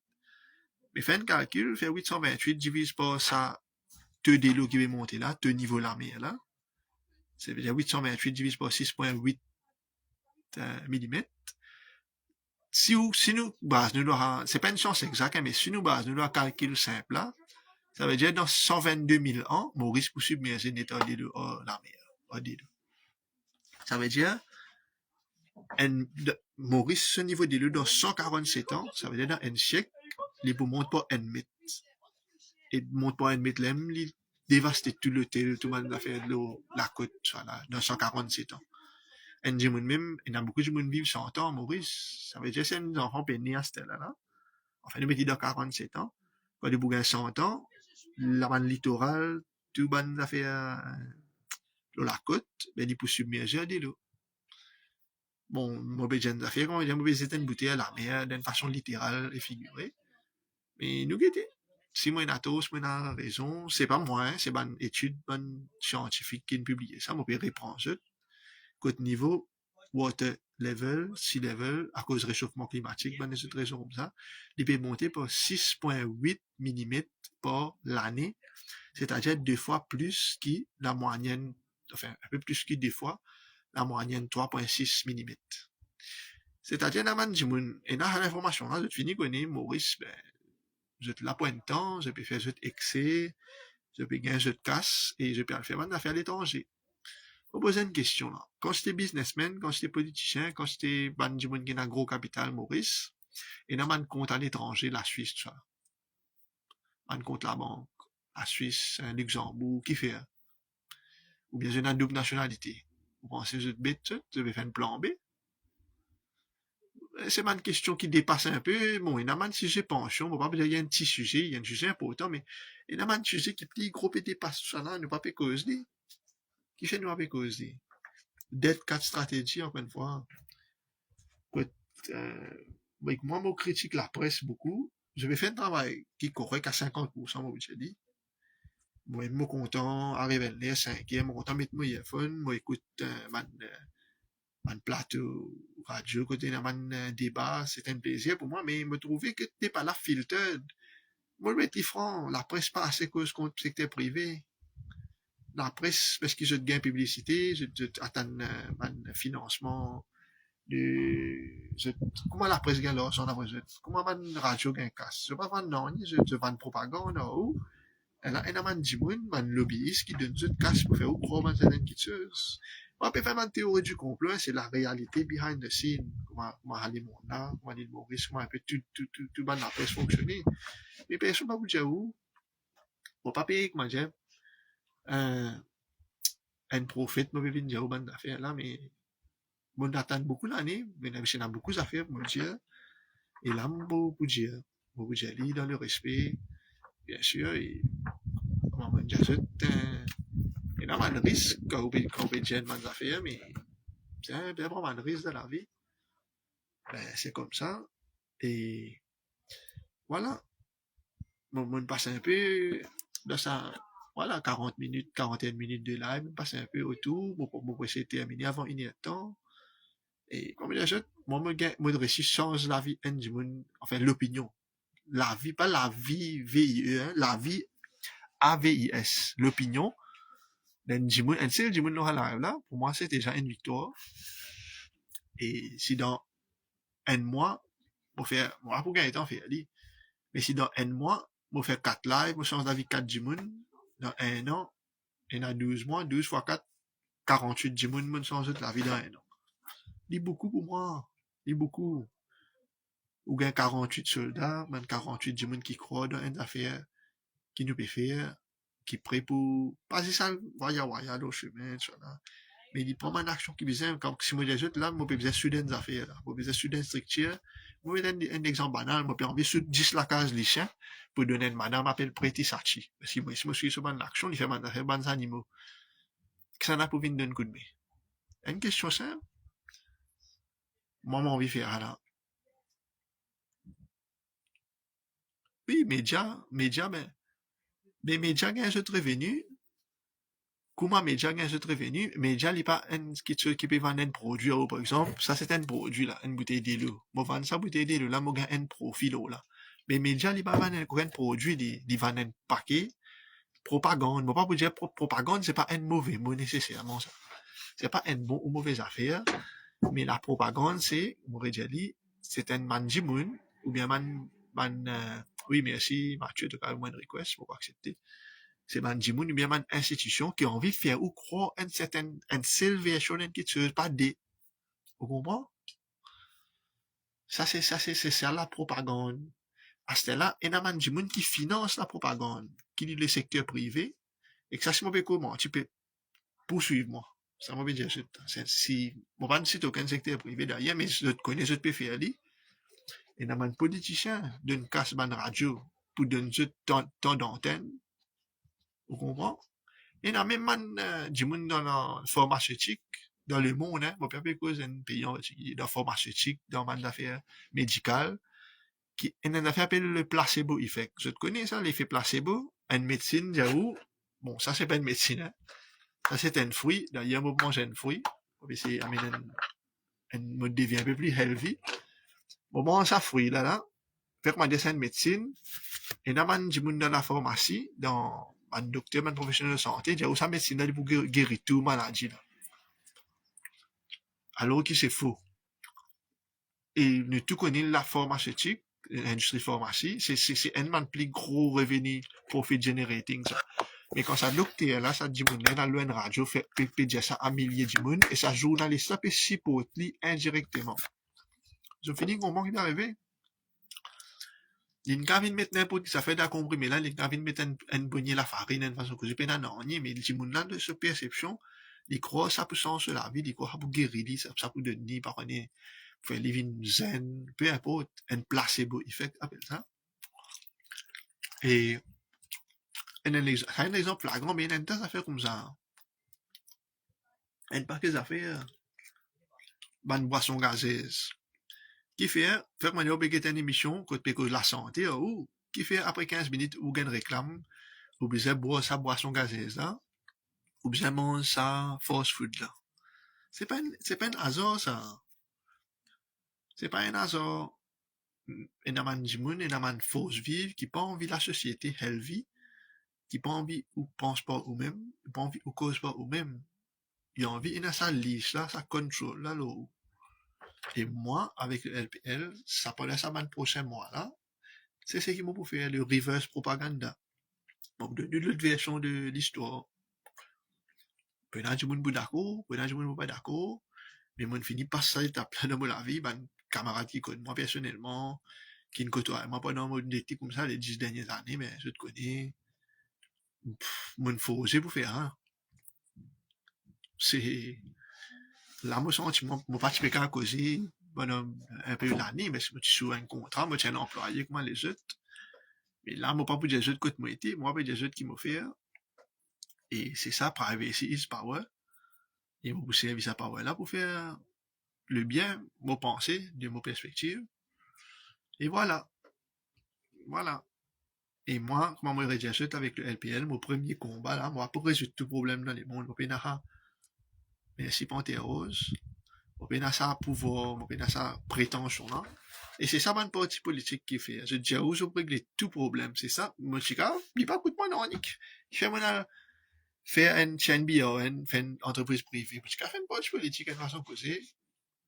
Mais faites un calcul, fait 828 divise par ça, deux de l'eau qui va monter là, deux niveaux de la mer là. Ça veut dire 828 divise par 6,8 mm. Si nous base, c'est pas une science exacte, mais si nous base, nous avons un calcul simple là, ça veut dire dans 122 000 ans, Maurice pour submerger l'état de l'eau la mer. Ça veut dire, Maurice, ce niveau de l'eau dans 147 ans, ça veut dire dans un siècle, il ne monte pas un mètre. Et monte pas un mètre, il dévasté tout l'hôtel, tout le monde a fait de l'eau, la côte, voilà, dans 147 ans. Et du monde même, il y a beaucoup de monde qui vivent 100 ans, Maurice. Ça veut dire que c'est un enfant péné à ce là. Enfin, nous mettons dans 47 ans. Quand ils bouillent 100 ans, la bande littorale, tout le monde a fait la côte, ben, il peut submerger de l'eau. Bon, mauvais gens d'affaires, quand il y a mauvais état de bouteille à la mer, d'une façon littérale et figurée. Mais nous guettons. Si moi, Natos, moi, raison, c'est pas moi, hein, c'est une étude scientifique qui a publié ça, moi, je peux reprendre ça. Côté niveau, water level, sea level, à cause du réchauffement climatique, ben, des autres raisons comme ça, il peut monter par 6,8 mm par l'année, c'est-à-dire 2 fois plus que la moyenne, enfin, un peu plus que 2 fois la moyenne 3,6 mm. C'est-à-dire, dans le monde, et dans l'information là, je finis connaître Maurice, ben, je te la pointe temps, je peux faire un excès, je peux gagner un jeu de casse, et je peux le faire maintenant à l'étranger. Faut poser une question là. Quand j'étais businessman, quand j'étais politicien, quand j'étais ban du monde qui a un gros capital, Maurice, et dans un compte à l'étranger, la Suisse, ça. Un compte la banque, la Suisse, un Luxembourg, qui fait? Ou bien j'ai une double nationalité. Vous pensez que je bête, je vais faire un plan B? C'est une question qui dépasse un peu. Bon, il y a un sujet pension, on va pas dire il y a un petit sujet, il y a un sujet important, mais il y a un sujet qui est petit, gros, et dépasse ça là, ne pas causer. Qui fait nous pas causer? Dead cat stratégie, encore une fois. Moi, je critique la presse beaucoup. Je vais faire un travail qui est correct à 50%, moi, je dis. Moi, je suis content, arriver à 5e, je suis content de mettre mon iPhone, moi, écoute, mon plateau radio, côté de mon débat, c'est un plaisir pour moi, mais je me trouvais que tu n'es pas là filtered. moi, je vais être franc, la presse pas assez cause contre le secteur privé. La presse, parce qu'ils ont gain publicité, je attends un financement de, comment la presse gagne l'argent d'après eux? Comment la radio gagne casse? Je ne pas vendre non, je vends propagande, ou, et là, il y a un dimoun, un lobbyiste qui donne de cash pour faire ou croire dans certaines cultures. On peut faire une théorie du complot, c'est la réalité behind the scene. Comment aller mon là, comment aller Maurice, comment un peu tout ban la presse fonctionner. Mais personne ne va vous dire où. Bon, pas payer, comment dire, un prophète, moi, je vais dire où ban d'affaires là, mais, bon, attend beaucoup l'année, mais il y a beaucoup d'affaires, mon Dieu. Et là, beaucoup dire, dans le respect, bien sûr, et, comment dire, il y a un risque quand on dire des affaires, mais c'est vraiment un risque de la vie. Ben, c'est comme ça. Et voilà, on passe un peu dans ça, voilà, 40 minutes, 41 minutes de live, on passe un peu autour, pour essayer de terminer avant une heure de temps. Et comme je dis, moi, je réussis change la vie, enfin, l'opinion. La vie, pas la vie VIE, hein, la vie AVIS, l'opinion. Un seul Jimoun live là, pour moi, c'est déjà une victoire. Et si dans un mois, pour faire, moi, pour gagner temps, faire, mais si dans un mois, pour faire 4 lives, pour changer la vie 4 Jimoun, dans un an, il y a 12 mois, 12 fois 4, 48 Jimoun, mon changer la vie dans un an. C'est beaucoup pour moi. C'est beaucoup. Ou bien 48 soldats, même 48 Jimoun qui croient dans une affaire, qui nous peut faire, qui prêt pour passer ça, voya, dans le chemin, ça là. Mais il prend une action qui besoin, comme si moi les autres là, moi, besoin soudain des affaires, là. Moi, besoin soudain structure. Moi, je donne un exemple banal, moi, j'ai envie de 10 la case lycéen, pour donner une madame m'appelle Preti Sachi. Parce que moi, si je suis sur une action, il fait des affaires, des animaux. Que ça n'a pas venir d'un coup de main. Une question simple. Moi, j'ai envie de faire, là. Oui, média, mais média gagne ce revenu. Comment média gagne ce revenu? Média n'est pas un qui peut vendre un produit, par exemple. Ça, c'est un produit, là, une bouteille d'eau. Moi, vendre ça, bouteille d'eau, là, moi, gagne un profil, là. Mais média n'est pas vendre un produit, il vend un paquet. Propagande. Moi, pas vous dire propagande, c'est pas un mauvais mot nécessairement, ça. C'est pas un bon ou mauvais affaire. Mais la propagande, c'est, moi, j'ai dit, c'est un manjimoun, ou bien oui, merci, Mathieu, de faire une request pour accepter. C'est manjimoun, ou bien une institution qui a envie de faire ou croire une seule version d'une chose, pas des. Vous comprenez? C'est ça la propagande. À ce là, il y a un manjimoun qui finance la propagande, qui dit le secteur privé, et que ça, c'est mauvais comment, tu peux poursuivre moi. Ça m'a bien dit, si, bon, pas de aucun secteur privé derrière, mais je te connais, je te peux faire aller. Et dans un politicien d'une casse ban radio pour donner temps d'antenne, vous comprenez? Et dans même du monde dans la pharmaceutique, dans le monde, hein, mon père cause un pays dans la pharmaceutique, dans le affaires médicales, qui est une affaire appelée le placebo effect. Je te connais ça, l'effet placebo, une médecine, où, bon, ça c'est pas une médecine, hein. Ça c'est un fruit, d'ailleurs, moi mange un fruit, c'est un mode de vie un peu plus healthy. Bon, mange ça fruit là, fait que ma dessin de médecine, et dans la pharmacie, dans un docteur, un professionnel de santé, j'ai où sa médecine là pour guérir toute maladie là. Alors que c'est faux. Et nous tout connaissons la pharmaceutique, l'industrie pharmacie, c'est un des plus gros revenus profit generating ça. Mais quand ça docteur là, ça dit mon dans une radio fait dire ça à milliers de monde et ça journaliste ça peut supporter indirectement. Je finis comment il est arrivé. Il y a une mettre n'importe qui ça fait d'un comprimé là, il y a une mettre un bonnier la farine d'une façon que je peux non, mais il dit mon là de ce perception, il croit ça pour changer la vie, il croit ça pour guérir, ça pour donner par année, faire vivre une zen, peu importe, un placebo effect, appelle ça. Et un exemple flagrant, mais il y a des affaires comme ça. Un paquet d'affaires, une boisson gazeuse. Qui fait que moi, j'ai une émission, côté de la santé, ou, qui fait après 15 minutes, ou gagne réclame, ou bien boire sa boisson gazeuse, là, ou bien manger sa fast food, là. C'est pas un hasard, ça. C'est pas un hasard. énormément de monde, énormément de force vive, qui pas envie de la société, elle vit, qui pas envie ou pense pas ou même, pas envie ou cause pas ou même. Il a envie, il a sa liste là, sa contrôle là, là. Et moi, avec le LPL, ça pendant ça, le prochain mois là, c'est ce qui m'a pour faire le reverse propaganda. Bon, de l'autre version de l'histoire. Peut y du monde d'accord, peut y du monde pas d'accord, mais moi, fini par ça étape là dans ma vie, ben, camarade qui connaît moi personnellement, qui ne côtoie moi pendant mon été comme ça les 10 dernières années, mais je te connais, moi, faut oser pour faire, hein. C'est, là, moi, sentiment, mon parti pékin à causer, pendant un peu l'année, mais si je suis sur un contrat, moi, j'ai un employé comme les autres. Mais là, moi, pas pour des autres côté moi été, moi, pour des autres qui m'ont fait, et c'est ça, privacy is power. Et vous servir à power là pour faire le bien, vos pensées, de vos perspectives. Et voilà. Voilà. Et moi, comment moi réagis avec le LPL, mon premier combat là, moi, pour résoudre tout problème dans le monde, moi, merci Panthère Rose, moi, ça pouvoir, moi, ça prétention là. Et c'est ça, mon parti politique qui fait. Je dis, où je régler tout problème, c'est ça. Moi, je dis, il pas coûte moi, non, Nick. Il fait, moi, faire une chaîne bio, faire une entreprise privée. Parce qu'il fait une parti politique, une façon causée.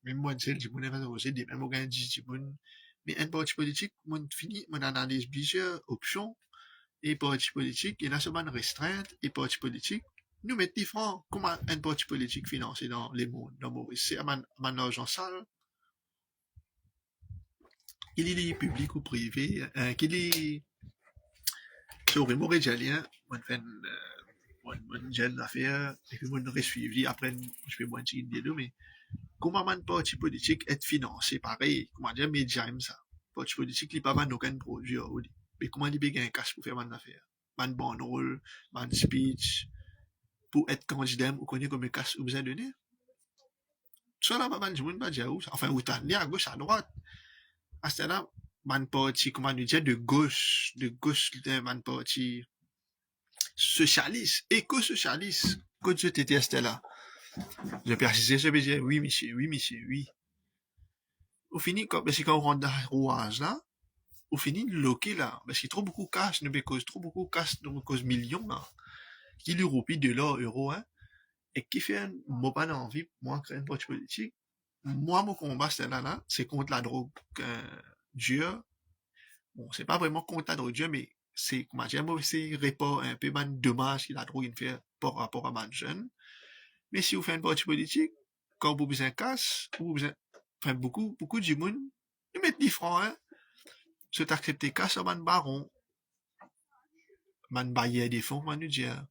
Même moi, c'est le monde, une façon causée, des mêmes organismes, mais un parti politique, moi, fini, mon analyse plusieurs options. Et parti politique, il y a seulement une restreinte, et parti politique, nous mettons différents, comment un parti politique financé dans les mondes, dans Maurice, c'est un argent sale, il est public ou privé, qu'il est, sur le Maurice Jalien, on fait une jeune affaire, et puis on aurait suivi, après, je fais moins de des deux, mais comment un parti politique est financé, pareil, comment dire, média aime ça. Parti politique, il n'y a pas aucun produit, mais comment il y a un cash pour faire une affaire? Un bon rôle, un speech, pour être candidat ou connaître comme casse ou besoin donner. Ça là, pas du monde pas dire où. Enfin, où t'as à gauche, à droite. À ce là, man parti, comment nous dire, de gauche, man parti socialiste, éco-socialiste. Quand je t'étais à ce là, je persistais, je vais dire, oui, monsieur, oui, monsieur, oui. Au fini, parce que quand on rentre dans le rouage là, au fini, loqué là, parce qu'il y a trop beaucoup de cash, nous cause trop beaucoup de cash, nous cause millions là. Qui l'euro, de l'or, euro, hein. Et qui fait un mot pas d'envie, moi, créer une parti politique. Moi, mon combat, c'est contre la drogue dure. Bon, c'est pas vraiment contre la drogue dure, mais c'est, comment dire, moi, c'est répondre un peu, man, dommage que la drogue fait par rapport à man jeune. Mais si vous faites une parti politique, quand vous besoin casse, vous besoin, enfin, beaucoup du monde, ils mettent 10 francs, hein. C'est accepter casse, man, baron, man, bailler des fonds, man, nous dire.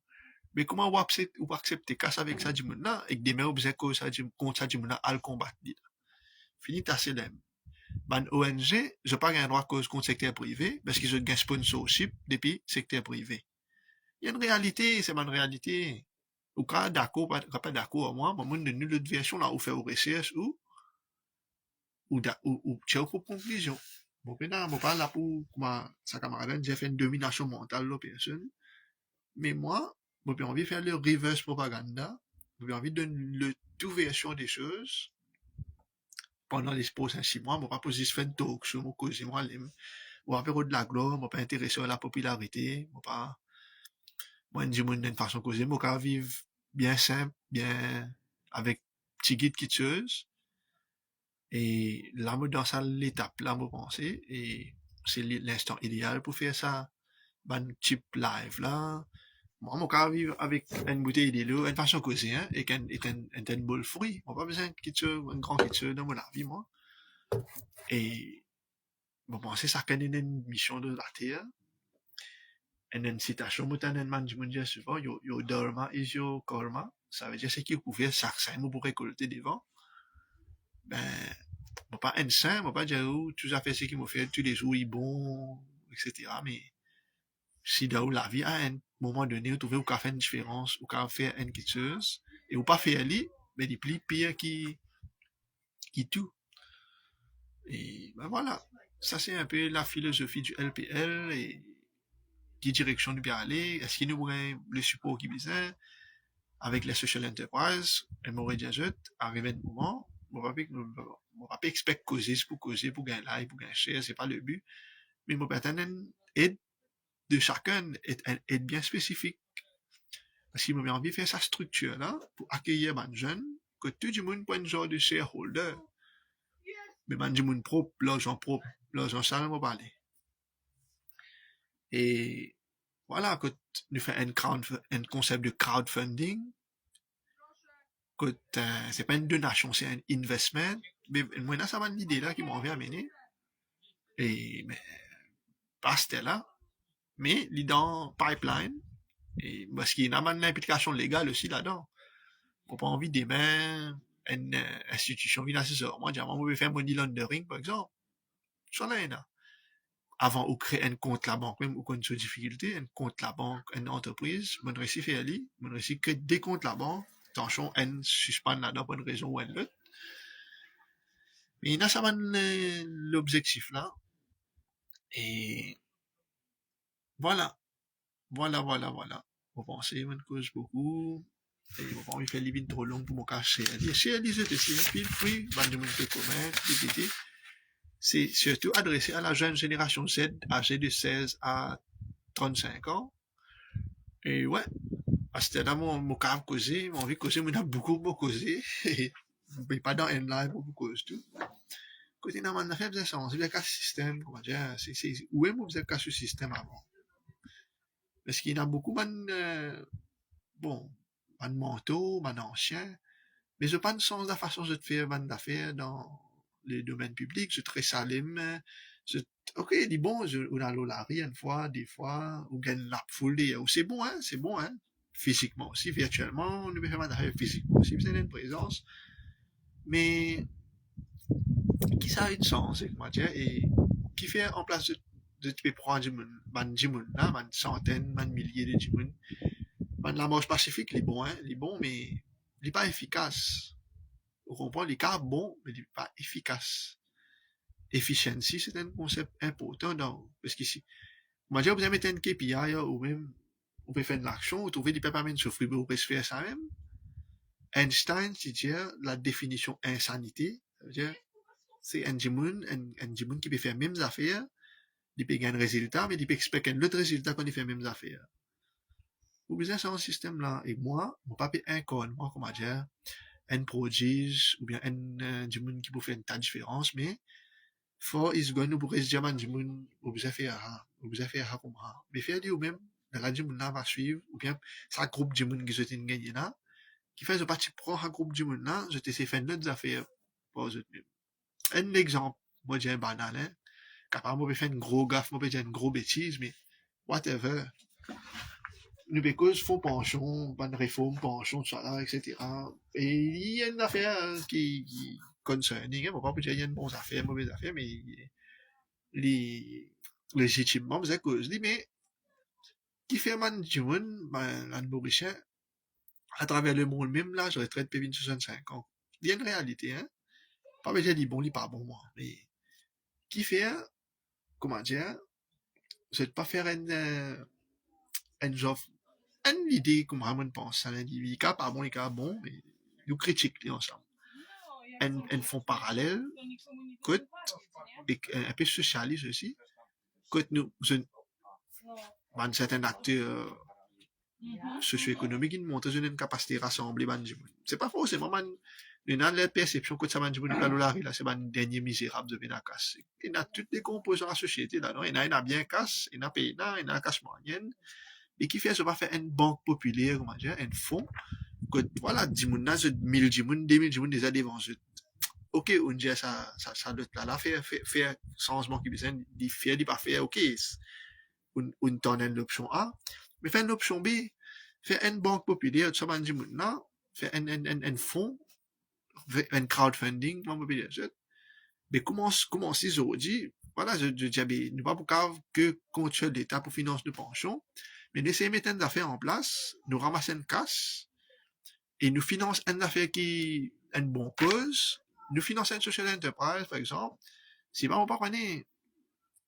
Mais comment vous accepter casse avec ça du monde là, et que demain, vous besoin cause ça, contre ça du monde là, à le combattre. Fini ta CLM. Ban ONG, je pas un droit cause contre le secteur privé, parce qu'ils ont un sponsorship depuis le secteur privé. Il y a une réalité, c'est une réalité. Ou pas d'accord, pas d'accord, moi, moi, de nulle autre version, là, ou faire aux recherches, ou, tiens, pour conclusion. Bon, maintenant, bon, pas là pour, comment, sa camarade, j'ai fait une domination mentale, de personne. Mais moi, j'ai envie de faire le reverse propaganda, j'ai envie de donner le tout version des choses, pendant les prochains 6 mois, moi, pas poser faire un talk sur mon cause, moi, moi, pas de la gloire, moi, pas intéressé à la popularité, moi, pas, moi, je dis, moi, d'une façon cause, moi, pas vivre bien simple, bien, avec petit guide qui tueuse. Et là, moi, dans ça, l'étape, là, moi, penser, et c'est l'instant idéal pour faire ça, ben, type live, là. Moi, mon cas vivre avec une bouteille de l'eau, une façon causée, hein, et un bol fruit. Moi, pas besoin de kitchen, un grand kitchen dans mon vie, moi. Et, bon, penser ça quand une mission de la Terre, et une citation, moutanenman du monde souvent, yo dharma is your karma. Ça veut dire, c'est qui vous pouvez ça pour récolter des vents. Ben, moi, pas un saint, moi, pas dire, tout ça fait ce qui me fait tous les jours, il bon, etc. Mais, si dans la vie, à un moment donné, vous trouvez ou qu'à faire une différence, ou qu'à faire une chose, et ou pas faire lui, mais il plus pire qui tout. Et ben voilà. Ça, c'est un peu la philosophie du LPL et qui direction nous bien aller. Est-ce qu'il nous aurait le support qui besoin avec les social enterprise, et m'aurait dit arrivé un moment, on va pas expect causer pour gagner like, pour gagner share, c'est pas le but. Mais mon partenaire aide de chacun est bien spécifique. Parce qu'il m'a envie de faire sa structure là pour accueillir les jeunes, que tout le monde prenne un genre de shareholder. Mais les gens propres, l'argent ça, on va parler. Et voilà, quand nous faisons un concept de crowdfunding, que c'est pas une donation, c'est un investment. Mais moi, ça m'a une idée là qui m'a envie d'amener. Et, mais, pas c'était là. Mais, il est dans pipeline. Et, parce qu'il y a une implication légale aussi là-dedans. On n'a pas envie d'aimer une institution financière. Moi, on veut faire money laundering, par exemple. Ça là, avant ou créer un compte la banque, même ou qu'on a difficulté, un compte la banque, une entreprise, mon récit fait aller, mon récit que des comptes la banque, attention, un suspend là-dedans pour une raison ou une autre. Mais il y a ça l'objectif là. Et voilà. Vous pensez, on cause beaucoup. Et vous pas envie de faire les trop long pour mon cas chez elle. Chez elle, c'est aussi, feel free, ben, du monde peut commettre, c'est surtout adressé à la jeune génération Z, âgée de 16 à 35 ans. Et ouais, à ce là mon cas causé, mon envie de causer, mon a beaucoup causé. Mais pas dans un live, beaucoup cause tout. Côté dans mon affaire, c'est bien qu'à ce système, comment dire, où est-ce que vous êtes qu'à ce système avant? Parce qu'il y en a beaucoup, bon, manteau, ancien, mais je pas de sens de la façon de faire d'affaires dans les domaines publics, je très salim, ok, dit bon, on a l'olari une fois, des fois, ou gagne la foule, c'est bon, physiquement aussi, virtuellement, on peut faire d'affaires physiquement aussi, vous avez une présence, mais qui ça a une sens, comment dire, et qui fait en place de tu peux prendre du monde, là, centaines, milliers de gens, la marche pacifique, les bons, mais il n'est pas efficace. On comprend, les cas bons, mais il n'est pas efficace. Efficiency, c'est un concept important parce qu'ici, moi, je vous avez mettre un KPI, ou même, on peut faire de l'action, vous trouvez des papiers souffrir, vous pouvez faire ça même. Einstein, c'est-à-dire, la définition insanité, c'est-à-dire, c'est un djimoun qui peut faire les mêmes affaires, il peut gagner un résultat, mais il peut expecter un autre résultat quand il fait les mêmes affaires. Vous besoin de ce système-là. Et moi, mon papier inconnu, moi, comment dire, un prodige, ou bien un du monde qui peut faire une tas de différence, mais, faut, ils gagnent, nous pourrions se dire, du monde, vous besoin faire comme ça. Mais faire du même, dans la du monde là va suivre, ou bien, ça groupe du monde qui se tient gagné là, qui fait, je parti prendre un groupe du monde là, je t'essaie de faire d'autres affaires, pour eux même. Un exemple, moi, j'ai un banal, capable, moi, faire une gros gaffe, moi, faire une gros bêtise, mais, whatever. Nous cause font pension, bonne réforme, pension, tout ça là, etc. Et il y a une affaire qui concerne, on va pas dire il y a une bonne affaire, mauvaise affaire, mais les légitimement, vous êtes cause, mais qui fait management, l'an Mauricien, à travers le monde même, là, je retraite Pévin 65 ans. Il y a une réalité, pas dire dit bon, il pas bon, moi, mais qui fait, comment dire, je vais pas faire un job, une idée comme vraiment pense à l'individu, il pas bon, il pas bon, mais nous critiquons ensemble. Un fond parallèle, un peu socialiste aussi, que nous, un certain acteur socio-économique qui montre une capacité à rassembler les gens. C'est pas forcément une la perception que ça mange là, c'est un dernier misérable de la casse. Il y a toutes les composants de la société là, il y a bien casse, il y a pays là, il y a casse moyenne, et qui fait, ça va faire une banque populaire, comment dire, un fonds, que voilà, 10 000, 1000 1000, 2000 1000 déjà devant eux. Ok, on dit ça doit là, faire changement qui besoin, d'y faire, d'y pas faire, ok, on donne l'option A, mais faire l'option B, faire une banque populaire, ça va dire maintenant, faire un fonds, un crowdfunding, on peut dire ça. Mais comment si aujourd'hui, voilà, je dis, nous pas pour que contre l'État pour financer nos pensions, mais nous essayons de mettre une affaire en place, nous ramasser une casse, et nous finançons une affaire qui est une bonne cause, nous finançons une social enterprise, par exemple, si on pas connaître,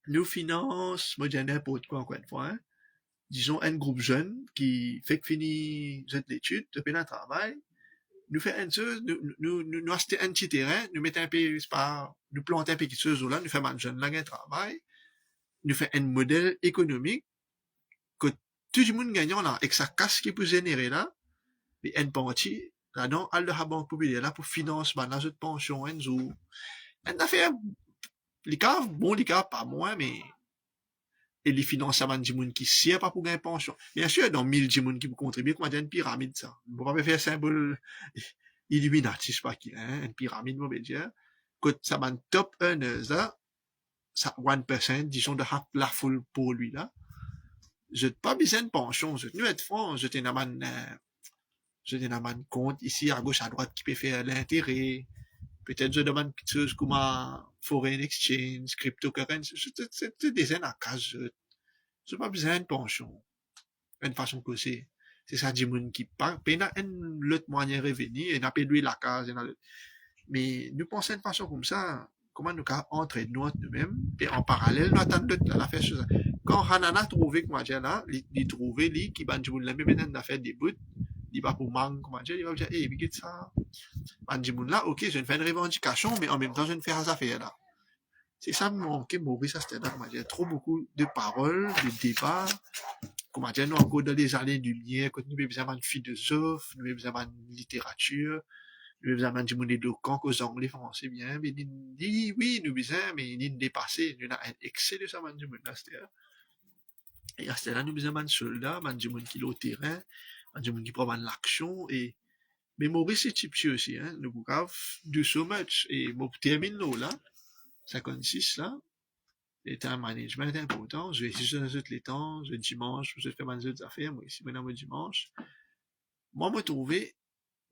nous finançons, moi, j'ai n'importe quoi, encore une fois, disons, un groupe jeune qui fait que finit l'étude, depuis un travail, nous fait un chose, nous acheter un petit terrain, nous mettons un peu, nous plantons un peu de choses là, nous faisons un jeune là, un travail, nous faisons un modèle économique, que tout le monde gagnant là, et que ça casse qui peut générer là, et une partie, là-dedans, à la banque populaire là, pour financer, la autre pension, un affaire, les cas, bon, les cas, pas moins, mais, et les financements du monde qui sert pas pour gagner pension. Bien sûr, dans 1000 du monde qui vous contribuent, comment dire une pyramide, ça. Vous pouvez faire symbole Illuminati, je sais pas qui, hein, une pyramide, vous pouvez dire. Que ça va top earners, là, ça, 1%, disons, de la foule pour lui, là. Je n'ai pas besoin de pension, je ne être franc, je t'ai un compte ici, à gauche, à droite, qui peut faire l'intérêt. Peut-être je demande quelque chose comme un foreign exchange, cryptocurrency, c'est des à case, je n'ai pas besoin de pension. Une façon que c'est ça du monde qui parle. Puis il y a une autre moyen de revenir, il y a pas la case, mais nous pensons de façon comme ça, comment nous pouvons entrer nous-mêmes, et en parallèle, nous attendons la faire chose. Quand Hanana a trouvé, comment dire là, il trouvé, lui, qui va du monde là, mais maintenant, il a fait des bouts, il va pour manque, comment dire, il va dire, eh, mais qu'est-ce ça? Du monde là, ok, je ne fais une revendication, mais en même temps, je ne fais pas affaire là. C'est ça, mon, Maurice, à cette comment dire, trop beaucoup de paroles, de débats, comment dire, nous encore dans les années-lumière, quand nous avons besoin de philosophes, nous avons besoin de littérature, nous avons besoin de monde éloquent, qu'aux anglais, français bien, mais dit, oui, nous besoin, mais nous dépasser, nous avons un excès de ça, du monde là, et à ce là, nous avons besoin de soldats, du monde qui est au terrain, du monde qui prend l'action, et, mais Maurice est type aussi, hein, nous pouvons do so much, et bon, termine là, 56 là, est un management important. Je vais ici sur les temps, je dimanche, je fais mes autres affaires, moi ici, maintenant, dimanche. Moi, me trouver,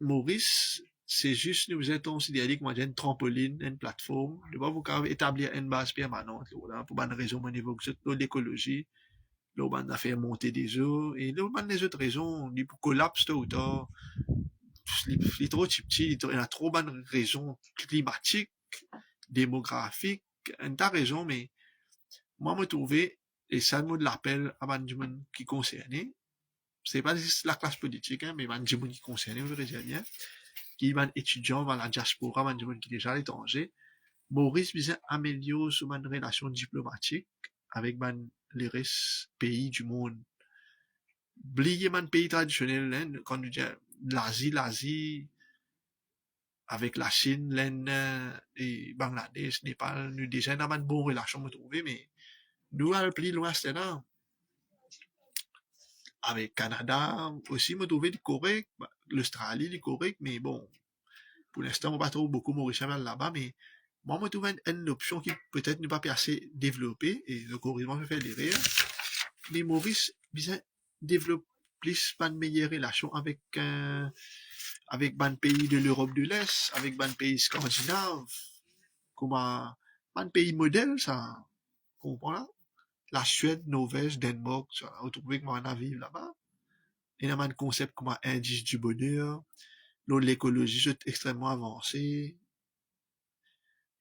Maurice, c'est juste, nous êtes considérés comme une trampoline, une plateforme. Nous devons vous établir une base permanente, là, pour une raison, au niveau de l'écologie. Là, on a fait monter des eaux, et là, on a des autres raisons, il pour collapse, tôt ou tard. Il est trop petit, il y a trop bonnes raisons climatiques, démographiques, une tas raison, mais moi, me trouver, et ça me l'appel à Manjimun qui concerné, c'est pas juste la classe politique, hein, mais Manjimun qui concerné, je veux dire bien, qui est étudiant dans la diaspora, Manjimun qui est déjà à l'étranger, Maurice visait améliorer son relation diplomatique avec les restes pays du monde. Oubliez man pays traditionnel, hein, quand nous disons l'Asie, avec la Chine, l'Inde et Bangladesh, Népal, nous déjà avons une bonne relation, me trouver, mais nous, à le plus loin, c'est là. Avec Canada aussi, me trouver correct. L'Australie, est correct, mais bon, pour l'instant, on va pas trop beaucoup Maurice là-bas, mais moi, me trouve une option qui peut-être n'est pas assez développée, et le corrigement me fait les rires. Mais Maurice, bien, développe plus pas de meilleures relations avec, avec ban pays de l'Europe de l'Est, avec ban pays scandinaves, comme un pays modèle, ça, comprends là? La Suède, Norvège, Danemark, ça, on trouve que moi, on a vivre là-bas. Il y a un concept comme un indice du bonheur. L'autre, l'écologie est extrêmement avancée.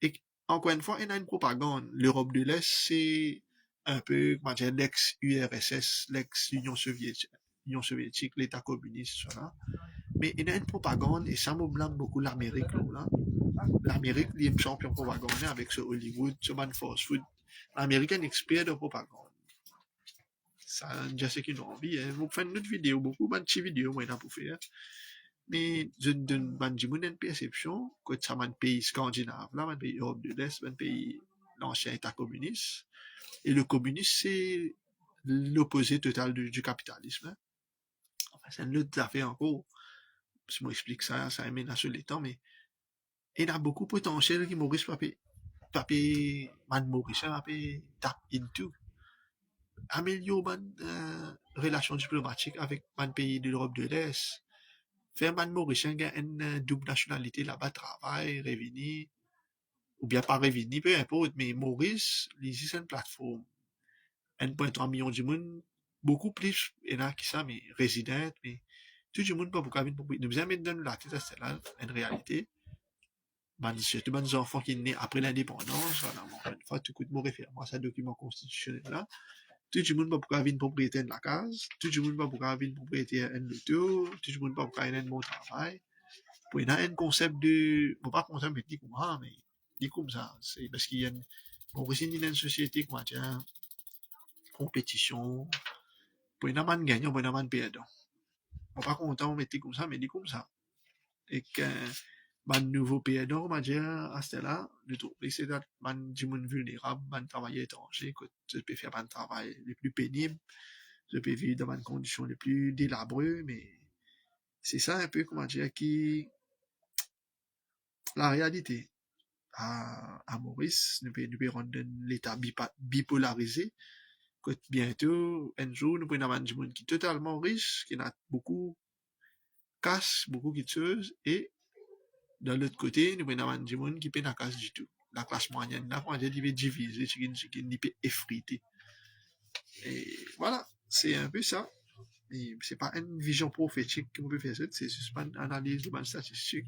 Et encore une fois, il y a une propagande. L'Europe de l'Est, c'est un peu, comment dire, l'ex-URSS, l'ex-Union soviétique, l'État communiste, ça. Mais il y a une propagande, et ça me blâme beaucoup l'Amérique, là. L'Amérique, il est champion de propagande avec ce Hollywood, ce man fast food. L'Amérique est un expert de propagande. Ça, je sais qu'ils ont envie, hein. Vous faites une autre vidéo, beaucoup de petites vidéos, moi, pour faire. Mais je donne une perception que ça un pays scandinave, là, un pays Europe de l'Est, un pays l'ancien État communiste. Et le communisme, c'est l'opposé total du capitalisme. Hein. Enfin, c'est une autre affaire encore. Si je m'explique ça, ça amène à sur les temps, mais il y a beaucoup de potentiel qui Maurice papé, man Maurice, papé tap into. Améliorer relations diplomatiques avec un pays de l'Europe de l'Est. Faire man Mauricien qui a une double nationalité là-bas, travail, revenir, ou bien pas revenir, peu importe, mais Maurice, c'est une plateforme. 1,3 million de monde, beaucoup plus, il y en a qui ça, mais résidents, mais tout le monde peut beaucoup venir pour nous amener dans la tête, c'est là, une réalité. Surtout les enfants qui sont nés après l'indépendance, voilà, encore une fois, tout coûte mon référence à un document constitutionnel là. Tout le monde peut pouvoir venir propriétaire de la case, tout le monde peut pouvoir venir propriétaire de l'auto, tout le monde peut pouvoir venir de mon travail. Pour il y a un concept de, bon, pas concept de dit comme ça, mais dit comme ça. C'est parce qu'il y a une, bon, aussi, il y a une société, comment dire, compétition. Pour une amende gagnant, pour une amende perdant. On pas content, on mettait comme ça, mais dit comme ça. Et que, man nouveau perdant, on va dire, à ce là, de tout. Et c'est là, man, du monde vulnérable, man travail étranger, que tu peux faire un travail le plus pénible, je peux vivre dans des conditions les plus délabreuses, mais c'est ça un peu, comment dire, qui, la réalité. À Maurice, nous pouvons rendre l'état bipolarisé, que bientôt, un jour, nous pouvons avoir du monde qui est totalement riche, qui a beaucoup casse, beaucoup de choses, et de l'autre côté, nous pouvons avoir du monde qui peut pas casse du tout. La classe moyenne, là, on va dire, il peut diviser, il peut effriter. Et voilà, c'est un peu ça. Et c'est pas une vision prophétique qu'on peut faire ça, c'est juste une analyse de ma statistique.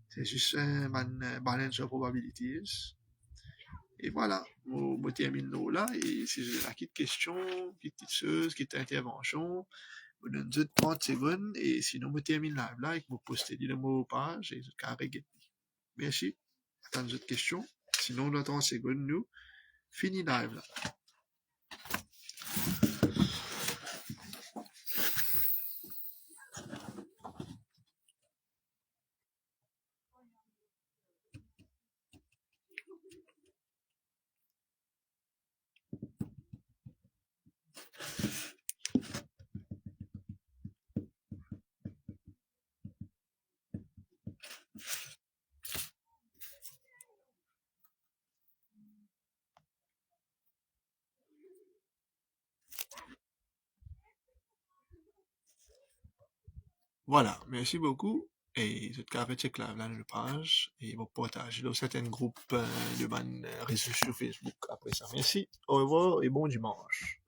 C'est juste une balance of probabilities. Et voilà, je termine là. Et si j'ai la petite question, petite chose, petite intervention, je donne 30 secondes. Et sinon, je termine live là et je poste le mot page et je carré. Merci. Attends d'autres questions. Sinon, dans 30 secondes, nous, fini live là. Voilà, merci beaucoup. Et je carré check live là, le page et vous partagez dans certains groupes de réseaux sur Facebook après ça. Merci, au revoir et bon dimanche.